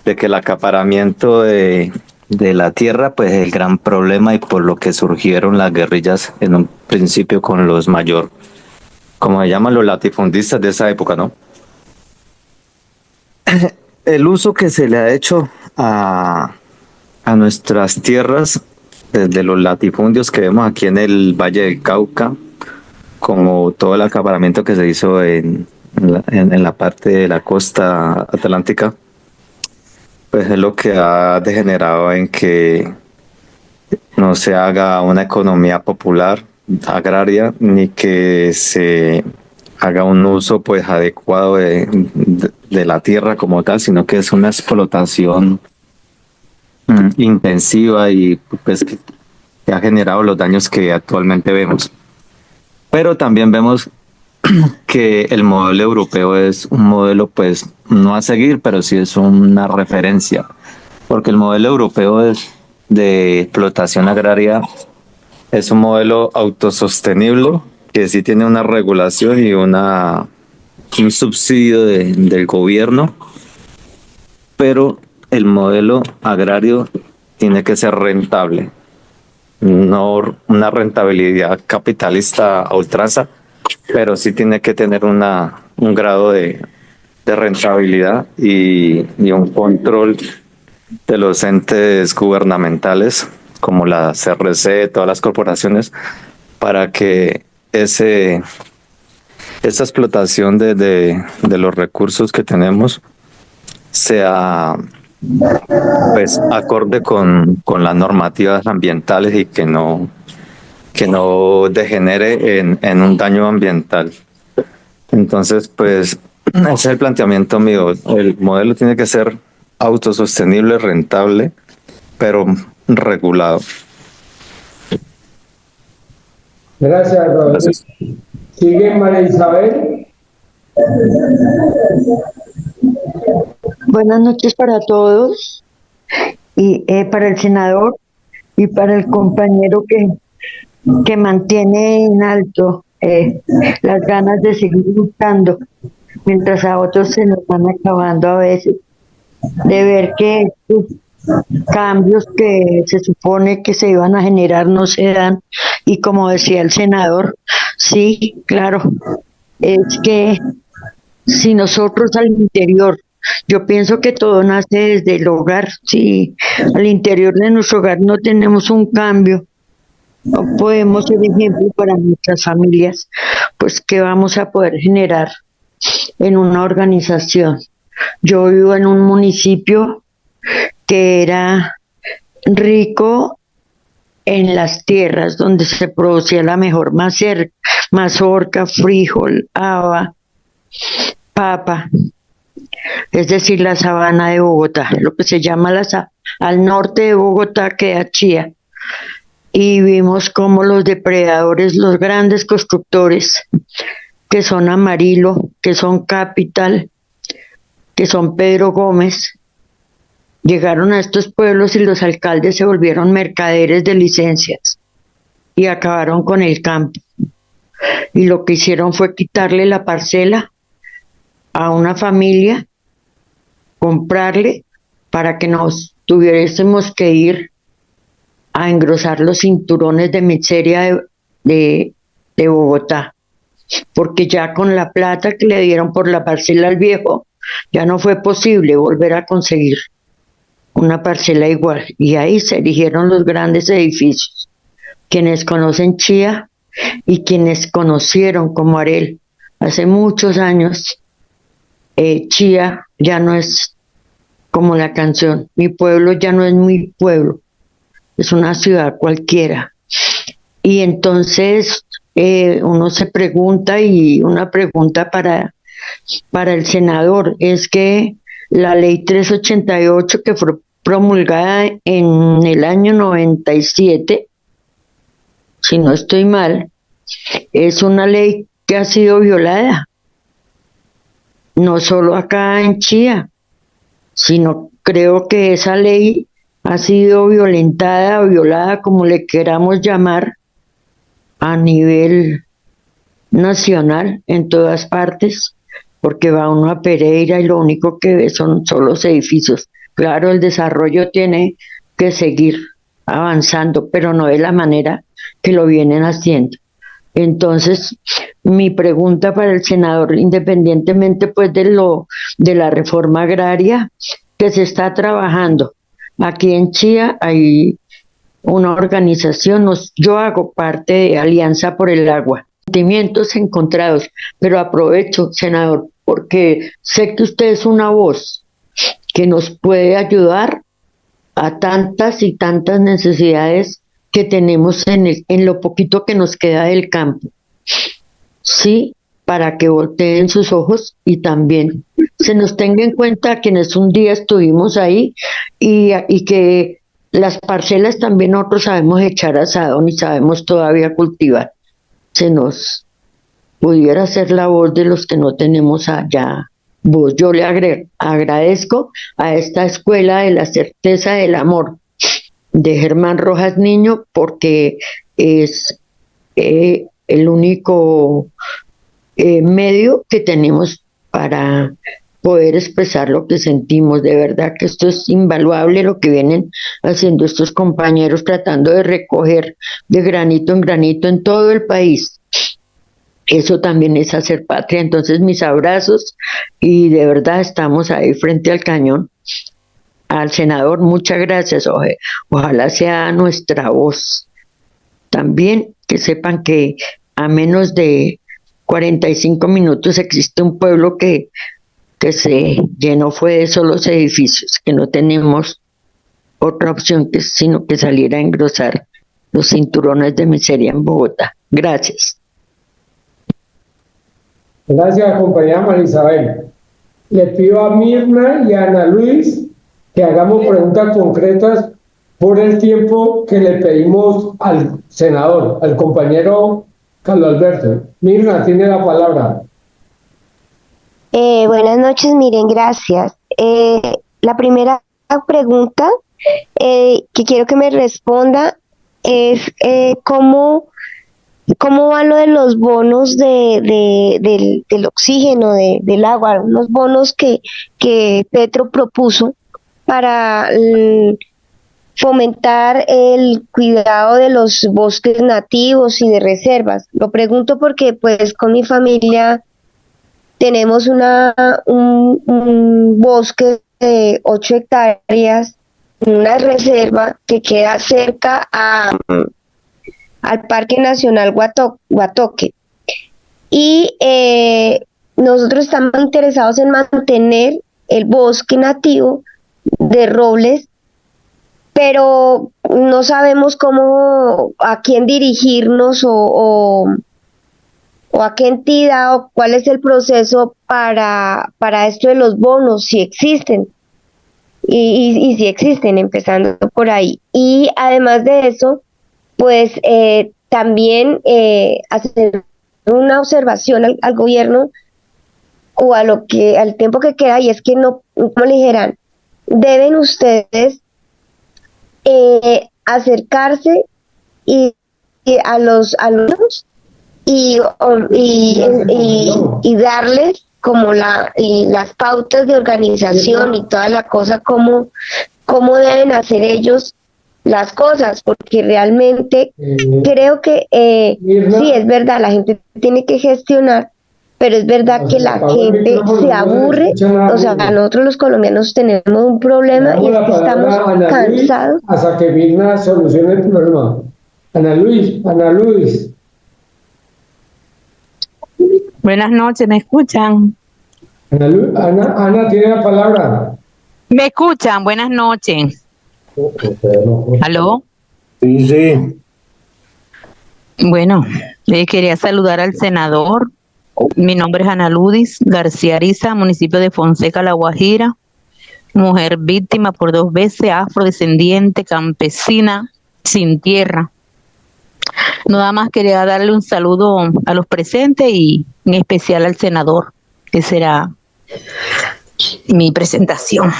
de que el acaparamiento de la tierra pues es el gran problema y por lo que surgieron las guerrillas en un principio con los mayor, como se llaman los latifundistas de esa época, ¿no? El uso que se le ha hecho a nuestras tierras desde los latifundios que vemos aquí en el Valle del Cauca, como todo el acaparamiento que se hizo en la parte de la costa atlántica, pues es lo que ha degenerado en que no se haga una economía popular, agraria, ni que se haga un uso pues adecuado de la tierra como tal, sino que es una explotación intensiva y pues que ha generado los daños que actualmente vemos. Pero también vemos que el modelo europeo es un modelo pues no a seguir, pero sí es una referencia, porque el modelo europeo de explotación agraria es un modelo autosostenible que sí tiene una regulación y un subsidio del gobierno, pero el modelo agrario tiene que ser rentable, no una rentabilidad capitalista a ultranza, pero sí tiene que tener un grado de rentabilidad y un control de los entes gubernamentales como la CRC, todas las corporaciones, para que esa explotación de los recursos que tenemos sea pues acorde con las normativas ambientales y que no degenere en un daño ambiental. Entonces, pues, ese es el planteamiento mío. El modelo tiene que ser autosostenible, rentable, pero regulado. Gracias, Rodrigo. Gracias. Sigue María Isabel. Buenas noches para todos y para el senador y para el compañero que mantiene en alto las ganas de seguir luchando, mientras a otros se nos van acabando a veces, de ver que estos cambios que se supone que se iban a generar no se dan. Y como decía el senador, sí, claro, es que si nosotros al interior, yo pienso que todo nace desde el hogar, si al interior de nuestro hogar no tenemos un cambio, no podemos ser ejemplo para nuestras familias, pues ¿qué vamos a poder generar en una organización? Yo vivo en un municipio que era rico en las tierras donde se producía la mejor mazorca, frijol, haba, papa, es decir, la sabana de Bogotá, lo que se llama al norte de Bogotá queda Chía. Y vimos cómo los depredadores, los grandes constructores, que son Amarillo, que son Capital, que son Pedro Gómez, llegaron a estos pueblos y los alcaldes se volvieron mercaderes de licencias y acabaron con el campo. Y lo que hicieron fue quitarle la parcela a una familia, comprarle para que nos tuviésemos que ir a engrosar los cinturones de miseria de Bogotá, porque ya con la plata que le dieron por la parcela al viejo, ya no fue posible volver a conseguir una parcela igual, y ahí se erigieron los grandes edificios. Quienes conocen Chía y quienes conocieron Comarel hace muchos años, Chía ya no es como la canción, mi pueblo ya no es mi pueblo, es una ciudad cualquiera. Y entonces uno se pregunta, y una pregunta para el senador, es que la ley 388 que fue promulgada en el año 97, si no estoy mal, es una ley que ha sido violada, no solo acá en Chía, sino creo que esa ley ha sido violentada o violada, como le queramos llamar, a nivel nacional, en todas partes, porque va uno a Pereira y lo único que ve son los edificios. Claro, el desarrollo tiene que seguir avanzando, pero no de la manera que lo vienen haciendo. Entonces, mi pregunta para el senador, independientemente pues de la reforma agraria que se está trabajando, aquí en Chía hay una organización, yo hago parte de Alianza por el Agua, sentimientos encontrados, pero aprovecho, senador, porque sé que usted es una voz que nos puede ayudar a tantas y tantas necesidades que tenemos en lo poquito que nos queda del campo. Sí, para que volteen sus ojos y también se nos tenga en cuenta quienes un día estuvimos ahí y que las parcelas también nosotros sabemos echar asado ni sabemos todavía cultivar. Se nos pudiera ser la voz de los que no tenemos allá voz. Yo le agradezco a esta escuela de la certeza del amor de Germán Rojas Niño, porque es el único medio que tenemos para poder expresar lo que sentimos. De verdad que esto es invaluable lo que vienen haciendo estos compañeros, tratando de recoger de granito en granito en todo el país. Eso también es hacer patria. Entonces, mis abrazos, y de verdad estamos ahí frente al cañón. Al senador, muchas gracias. Ojalá sea nuestra voz. También que sepan que a menos de 45 minutos existe un pueblo que se llenó fue de solos edificios, que no tenemos otra opción sino que salir a engrosar los cinturones de miseria en Bogotá. Gracias. Gracias, compañera María Isabel. Le pido a Mirna y a Ana Luis que hagamos preguntas concretas por el tiempo que le pedimos al senador, al compañero Carlos Alberto. Mirna, tiene la palabra. Buenas noches, miren, gracias. La primera pregunta que quiero que me responda es ¿cómo va lo de los bonos del oxígeno, del agua? Unos bonos que Petro propuso para fomentar el cuidado de los bosques nativos y de reservas. Lo pregunto porque pues con mi familia tenemos un bosque de 8 hectáreas, una reserva que queda cerca al Parque Nacional Guatoque. Y nosotros estamos interesados en mantener el bosque nativo de robles, pero no sabemos a quién dirigirnos o a qué entidad o cuál es el proceso para esto de los bonos, si existen. Y si existen, empezando por ahí. Y además de eso, pues también hacer una observación al gobierno o al tiempo que queda, y es que no, como le dijeran, deben ustedes acercarse a los alumnos y darles como las pautas de organización y toda la cosa, cómo deben hacer ellos las cosas, porque realmente creo que sí, es verdad, la gente tiene que gestionar, pero es verdad que la gente se aburre. O sea, nosotros los colombianos tenemos un problema y es que estamos cansados. Hasta que Mirna solucione el problema. Ana Luis. Buenas noches, ¿me escuchan? Ana tiene la palabra. ¿Me escuchan? Buenas noches. ¿Aló? Sí. Bueno, quería saludar al senador. Mi nombre es Ana Ludis García Ariza, municipio de Fonseca, La Guajira, mujer víctima por 2 veces, afrodescendiente, campesina, sin tierra. Nada más quería darle un saludo a los presentes y en especial al senador, que será mi presentación.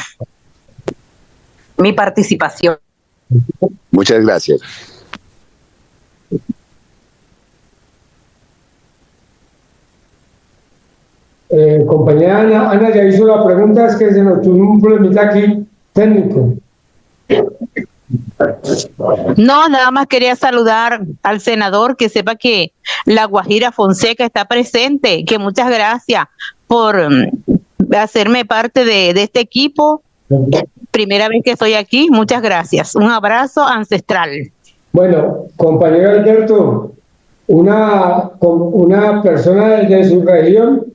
mi participación. Muchas gracias. Compañera Ana ya hizo la pregunta, es que se nos tuvo un problemita aquí técnico. No, nada más quería saludar al senador, que sepa que La Guajira Fonseca está presente, que muchas gracias por hacerme parte de este equipo. Primera vez que estoy aquí, muchas gracias. Un abrazo ancestral. Bueno, compañero Alberto, una persona de su región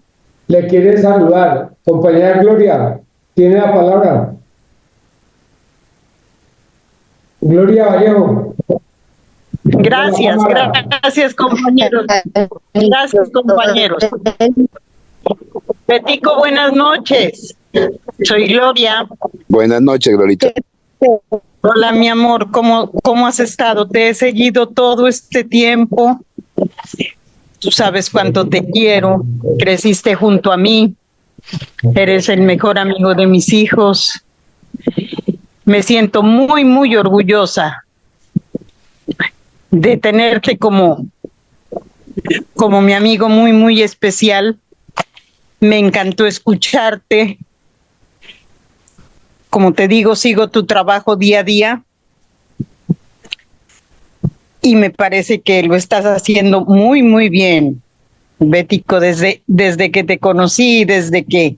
le quiere saludar. Compañera Gloria, tiene la palabra. Gloria Vallejo. Gracias compañeros. Gracias compañeros. Betico, buenas noches. Soy Gloria. Buenas noches, Glorita. Hola, mi amor, ¿cómo has estado? Te he seguido todo este tiempo. Tú sabes cuánto te quiero. Creciste junto a mí. Eres el mejor amigo de mis hijos. Me siento muy, muy orgullosa de tenerte como mi amigo muy, muy especial. Me encantó escucharte. Como te digo, sigo tu trabajo día a día y me parece que lo estás haciendo muy, muy bien, Betico, desde que te conocí, desde que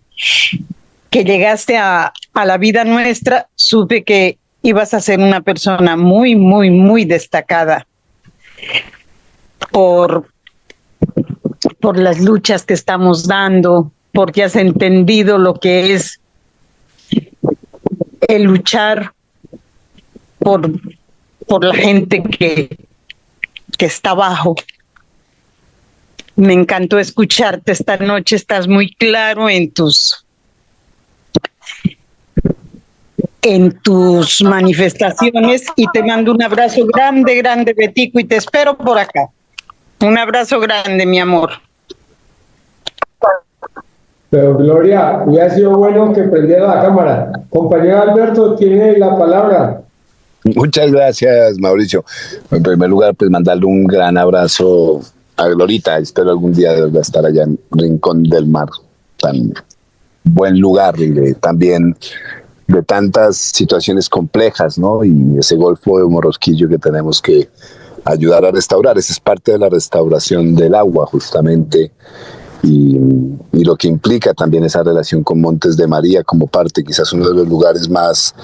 llegaste a la vida nuestra, supe que ibas a ser una persona muy, muy, muy destacada por las luchas que estamos dando, porque has entendido lo que es el luchar por la gente que está abajo. Me encantó escucharte esta noche, estás muy claro en tus manifestaciones y te mando un abrazo grande, grande, Betico, y te espero por acá. Un abrazo grande, mi amor. Pero Gloria, hubiera sido bueno que prendiera la cámara. Compañero Alberto, tiene la palabra. Muchas gracias, Mauricio. En primer lugar, pues mandarle un gran abrazo a Glorita. Espero algún día de verdad estar allá en Rincón del Mar, tan buen lugar y también de tantas situaciones complejas, ¿no? Y ese Golfo de Morrosquillo que tenemos que ayudar a restaurar. Esa es parte de la restauración del agua, justamente. Y lo que implica también esa relación con Montes de María como parte, quizás uno de los lugares más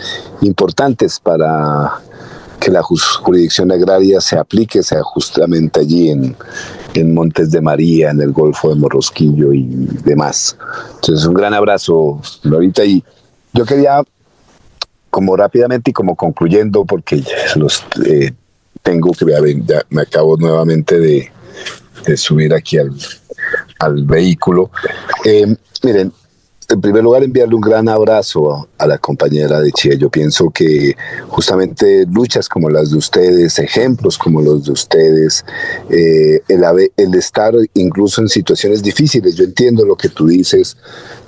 importantes para que la jurisdicción agraria se aplique, sea justamente allí en Montes de María, en el Golfo de Morrosquillo y demás. Entonces, un gran abrazo, Lorita. Y yo quería, como rápidamente y como concluyendo, porque tengo que ya me acabo nuevamente de subir aquí al vehículo. Miren, en primer lugar, enviarle un gran abrazo a la compañera de Chía. Yo pienso que justamente luchas como las de ustedes, ejemplos como los de ustedes, el estar incluso en situaciones difíciles. Yo entiendo lo que tú dices,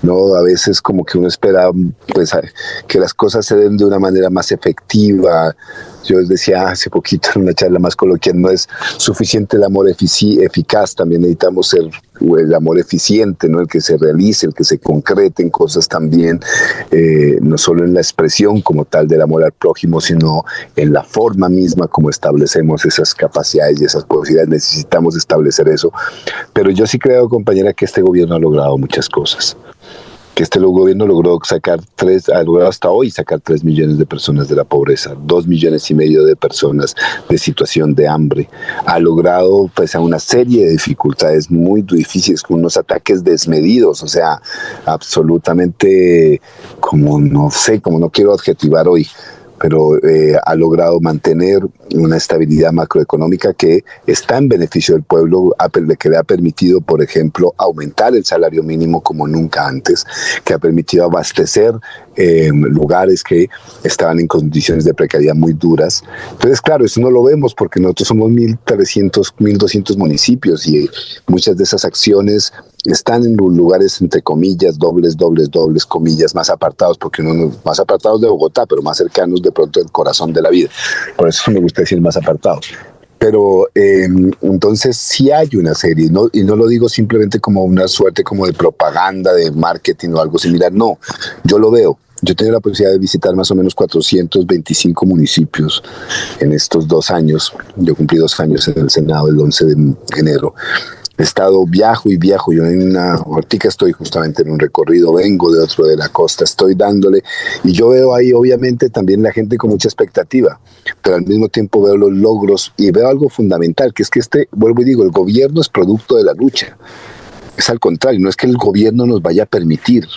¿no? A veces como que uno espera pues, que las cosas se den de una manera más efectiva. Yo les decía hace poquito en una charla más coloquial, no es suficiente el amor eficaz, también necesitamos el amor eficiente, ¿no? El que se realice, el que se concrete en cosas también, no solo en la expresión como tal del amor al prójimo, sino en la forma misma como establecemos esas capacidades y esas posibilidades. Necesitamos establecer eso. Pero yo sí creo, compañera, que este gobierno ha logrado muchas cosas. Que este gobierno logró ha logrado hasta hoy sacar 3 millones de personas de la pobreza, 2,5 millones de personas de situación de hambre. Ha logrado, pese a una serie de dificultades muy difíciles, con unos ataques desmedidos, o sea, absolutamente, como no quiero adjetivar hoy, pero ha logrado mantener una estabilidad macroeconómica que está en beneficio del pueblo, que le ha permitido, por ejemplo, aumentar el salario mínimo como nunca antes, que ha permitido abastecer lugares que estaban en condiciones de precariedad muy duras. Entonces, claro, eso no lo vemos porque nosotros somos 1.300, 1.200 municipios y muchas de esas acciones están en los lugares, entre comillas, dobles comillas, más apartados, porque más apartados de Bogotá, pero más cercanos de pronto el corazón de la vida. Por eso me gusta decir más apartado. Pero entonces sí hay una serie, ¿no? Y no lo digo simplemente como una suerte como de propaganda, de marketing o algo similar, no, yo lo veo. Yo he tenido la posibilidad de visitar más o menos 425 municipios en estos 2 años. Yo cumplí 2 años en el Senado el 11 de enero. He estado viajo. Yo ahorita estoy justamente en un recorrido, vengo de otro de la costa, estoy dándole, y yo veo ahí obviamente también la gente con mucha expectativa, pero al mismo tiempo veo los logros y veo algo fundamental, que es que vuelvo y digo, el gobierno es producto de la lucha. Es al contrario, no es que el gobierno nos vaya a permitir.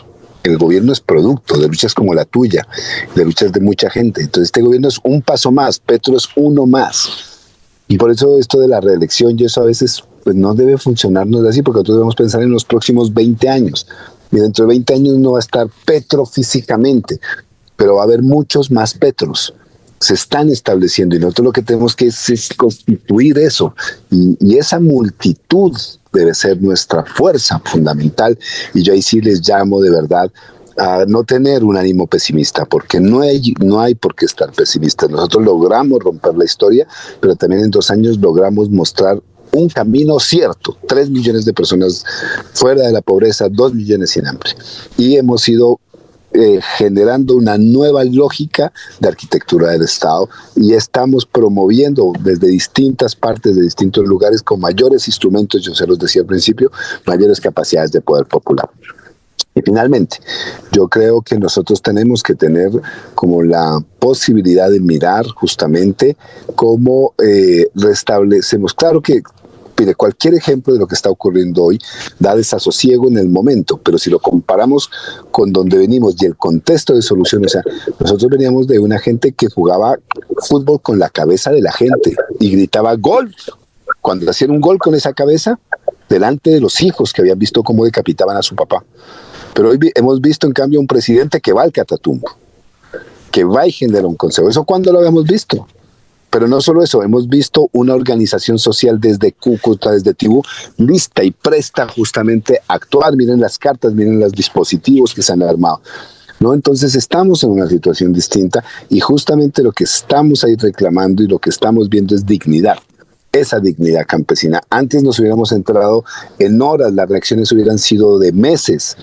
El gobierno es producto de luchas como la tuya, de luchas de mucha gente. Entonces este gobierno es un paso más, Petro es uno más. Y por eso esto de la reelección, y eso a veces pues no debe funcionarnos así, porque nosotros debemos pensar en los próximos 20 años. Y dentro de 20 años no va a estar Petro físicamente, pero va a haber muchos más Petros. Se están estableciendo y nosotros lo que tenemos que es constituir eso. Y esa multitud debe ser nuestra fuerza fundamental. Y yo ahí sí les llamo de verdad a no tener un ánimo pesimista, porque no hay por qué estar pesimistas. Nosotros logramos romper la historia, pero también en 2 años logramos mostrar un camino cierto. 3 millones de personas fuera de la pobreza, 2 millones sin hambre. Y hemos ido generando una nueva lógica de arquitectura del Estado y estamos promoviendo desde distintas partes, de distintos lugares, con mayores instrumentos, yo se los decía al principio, mayores capacidades de poder popular. Y finalmente, yo creo que nosotros tenemos que tener como la posibilidad de mirar justamente cómo restablecemos. Claro que, mire, cualquier ejemplo de lo que está ocurriendo hoy da desasosiego en el momento, pero si lo comparamos con donde venimos y el contexto de solución, o sea, nosotros veníamos de una gente que jugaba fútbol con la cabeza de la gente y gritaba ¡gol! Cuando hacían un gol con esa cabeza, delante de los hijos que habían visto cómo decapitaban a su papá. Pero hoy hemos visto, en cambio, un presidente que va al Catatumbo, que va y genera un consejo. ¿Eso cuándo lo habíamos visto? Pero no solo eso, hemos visto una organización social desde Cúcuta, desde Tibú, lista y presta justamente a actuar. Miren las cartas, miren los dispositivos que se han armado, ¿no? Entonces estamos en una situación distinta y justamente lo que estamos ahí reclamando y lo que estamos viendo es dignidad. Esa dignidad campesina. Antes nos hubiéramos enterado en horas, las reacciones hubieran sido de meses.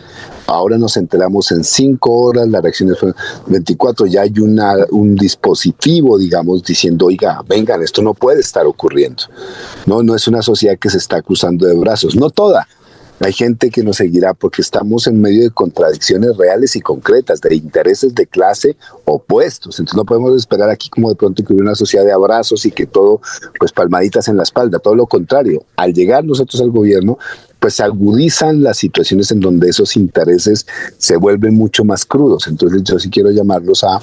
Ahora nos enteramos en 5 horas, las reacciones fueron 24. Ya hay un dispositivo, digamos, diciendo, oiga, vengan, esto no puede estar ocurriendo. No es una sociedad que se está cruzando de brazos. No toda. Hay gente que nos seguirá porque estamos en medio de contradicciones reales y concretas, de intereses de clase opuestos. Entonces no podemos esperar aquí como de pronto que hubiera una sociedad de abrazos y que todo, pues palmaditas en la espalda. Todo lo contrario. Al llegar nosotros al gobierno, pues se agudizan las situaciones en donde esos intereses se vuelven mucho más crudos. Entonces yo sí quiero llamarlos a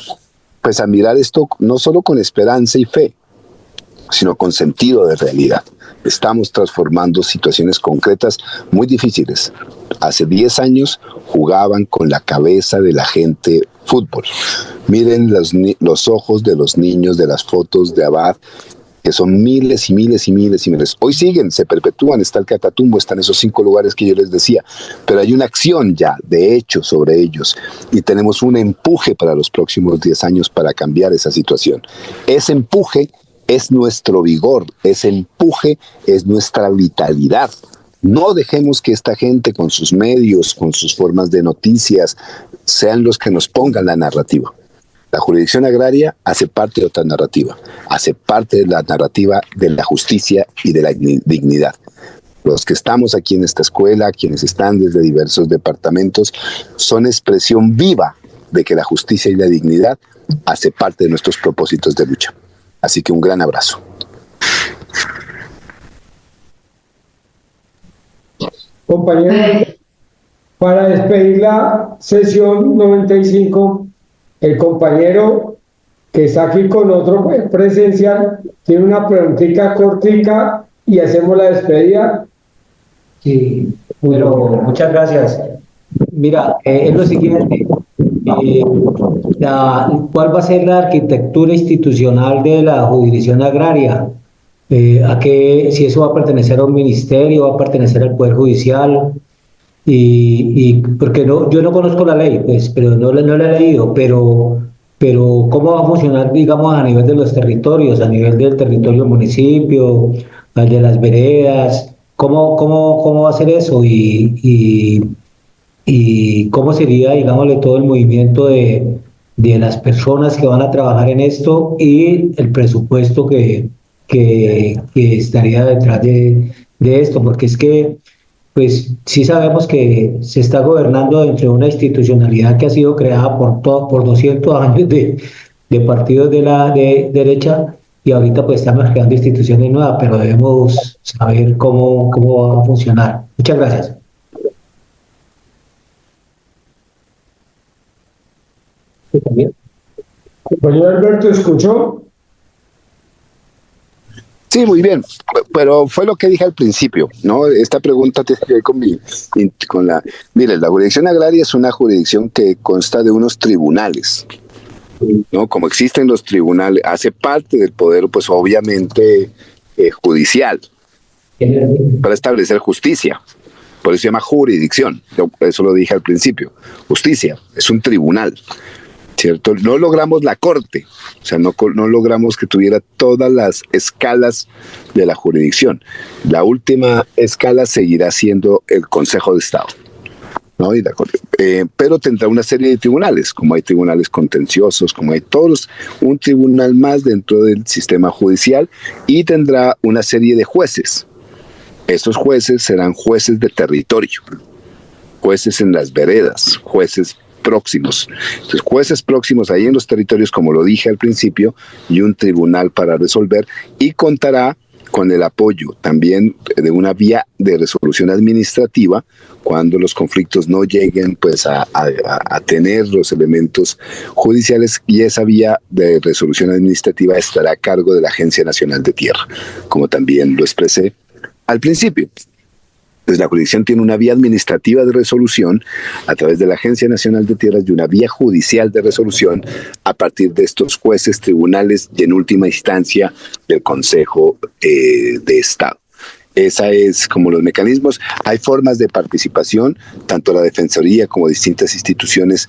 mirar esto no solo con esperanza y fe, sino con sentido de realidad. Estamos transformando situaciones concretas muy difíciles. Hace 10 años jugaban con la cabeza de la gente fútbol. Miren los ojos de los niños de las fotos de Abad, que son miles y miles y miles y miles. Hoy siguen, se perpetúan, está el Catatumbo, están esos 5 lugares que yo les decía, pero hay una acción ya, de hecho, sobre ellos, y tenemos un empuje para los próximos 10 años para cambiar esa situación. Ese empuje es nuestro vigor, ese empuje es nuestra vitalidad. No dejemos que esta gente con sus medios, con sus formas de noticias, sean los que nos pongan la narrativa. La jurisdicción agraria hace parte de otra narrativa, hace parte de la narrativa de la justicia y de la dignidad. Los que estamos aquí en esta escuela, quienes están desde diversos departamentos, son expresión viva de que la justicia y la dignidad hace parte de nuestros propósitos de lucha. Así que un gran abrazo. Compañeros, para despedir la sesión 95, el compañero que está aquí con otro presencial tiene una preguntita cortica y hacemos la despedida. Sí, bueno, muchas gracias. Mira, es lo siguiente. ¿Cuál va a ser la arquitectura institucional de la jurisdicción agraria? Si eso va a pertenecer a un ministerio, va a pertenecer al Poder Judicial, porque yo no conozco la ley, pues, pero no la he leído, pero pero ¿cómo va a funcionar, digamos, a nivel de los territorios, a nivel del territorio municipio, al de las veredas? ¿Cómo va a ser eso? Y cómo sería, digámosle, todo el movimiento de las personas que van a trabajar en esto y el presupuesto que estaría detrás de esto, porque es que, pues sí sabemos que se está gobernando dentro de una institucionalidad que ha sido creada por 200 años de partidos de la derecha, y ahorita pues estamos creando instituciones nuevas, pero debemos saber cómo va a funcionar. Muchas gracias. Compañero Alberto, ¿escuchó? Sí, muy bien, pero fue lo que dije al principio, ¿no? Esta pregunta tiene que ver con la... Mire, la jurisdicción agraria es una jurisdicción que consta de unos tribunales, ¿no? Como existen los tribunales, hace parte del poder, pues obviamente, judicial, para establecer justicia. Por eso se llama jurisdicción, eso lo dije al principio. Justicia, es un tribunal, ¿cierto? No logramos la corte, o sea, no logramos que tuviera todas las escalas de la jurisdicción. La última escala seguirá siendo el Consejo de Estado, ¿no? Pero tendrá una serie de tribunales, como hay tribunales contenciosos, como hay un tribunal más dentro del sistema judicial, y tendrá una serie de jueces. Estos jueces serán jueces de territorio, jueces en las veredas, jueces próximos. Entonces, jueces próximos ahí en los territorios, como lo dije al principio, y un tribunal para resolver, y contará con el apoyo también de una vía de resolución administrativa cuando los conflictos no lleguen pues a tener los elementos judiciales, y esa vía de resolución administrativa estará a cargo de la Agencia Nacional de Tierra, como también lo expresé al principio. Pues la jurisdicción tiene una vía administrativa de resolución a través de la Agencia Nacional de Tierras y una vía judicial de resolución a partir de estos jueces, tribunales y en última instancia del Consejo de Estado. Esa es como los mecanismos. Hay formas de participación, tanto la Defensoría como distintas instituciones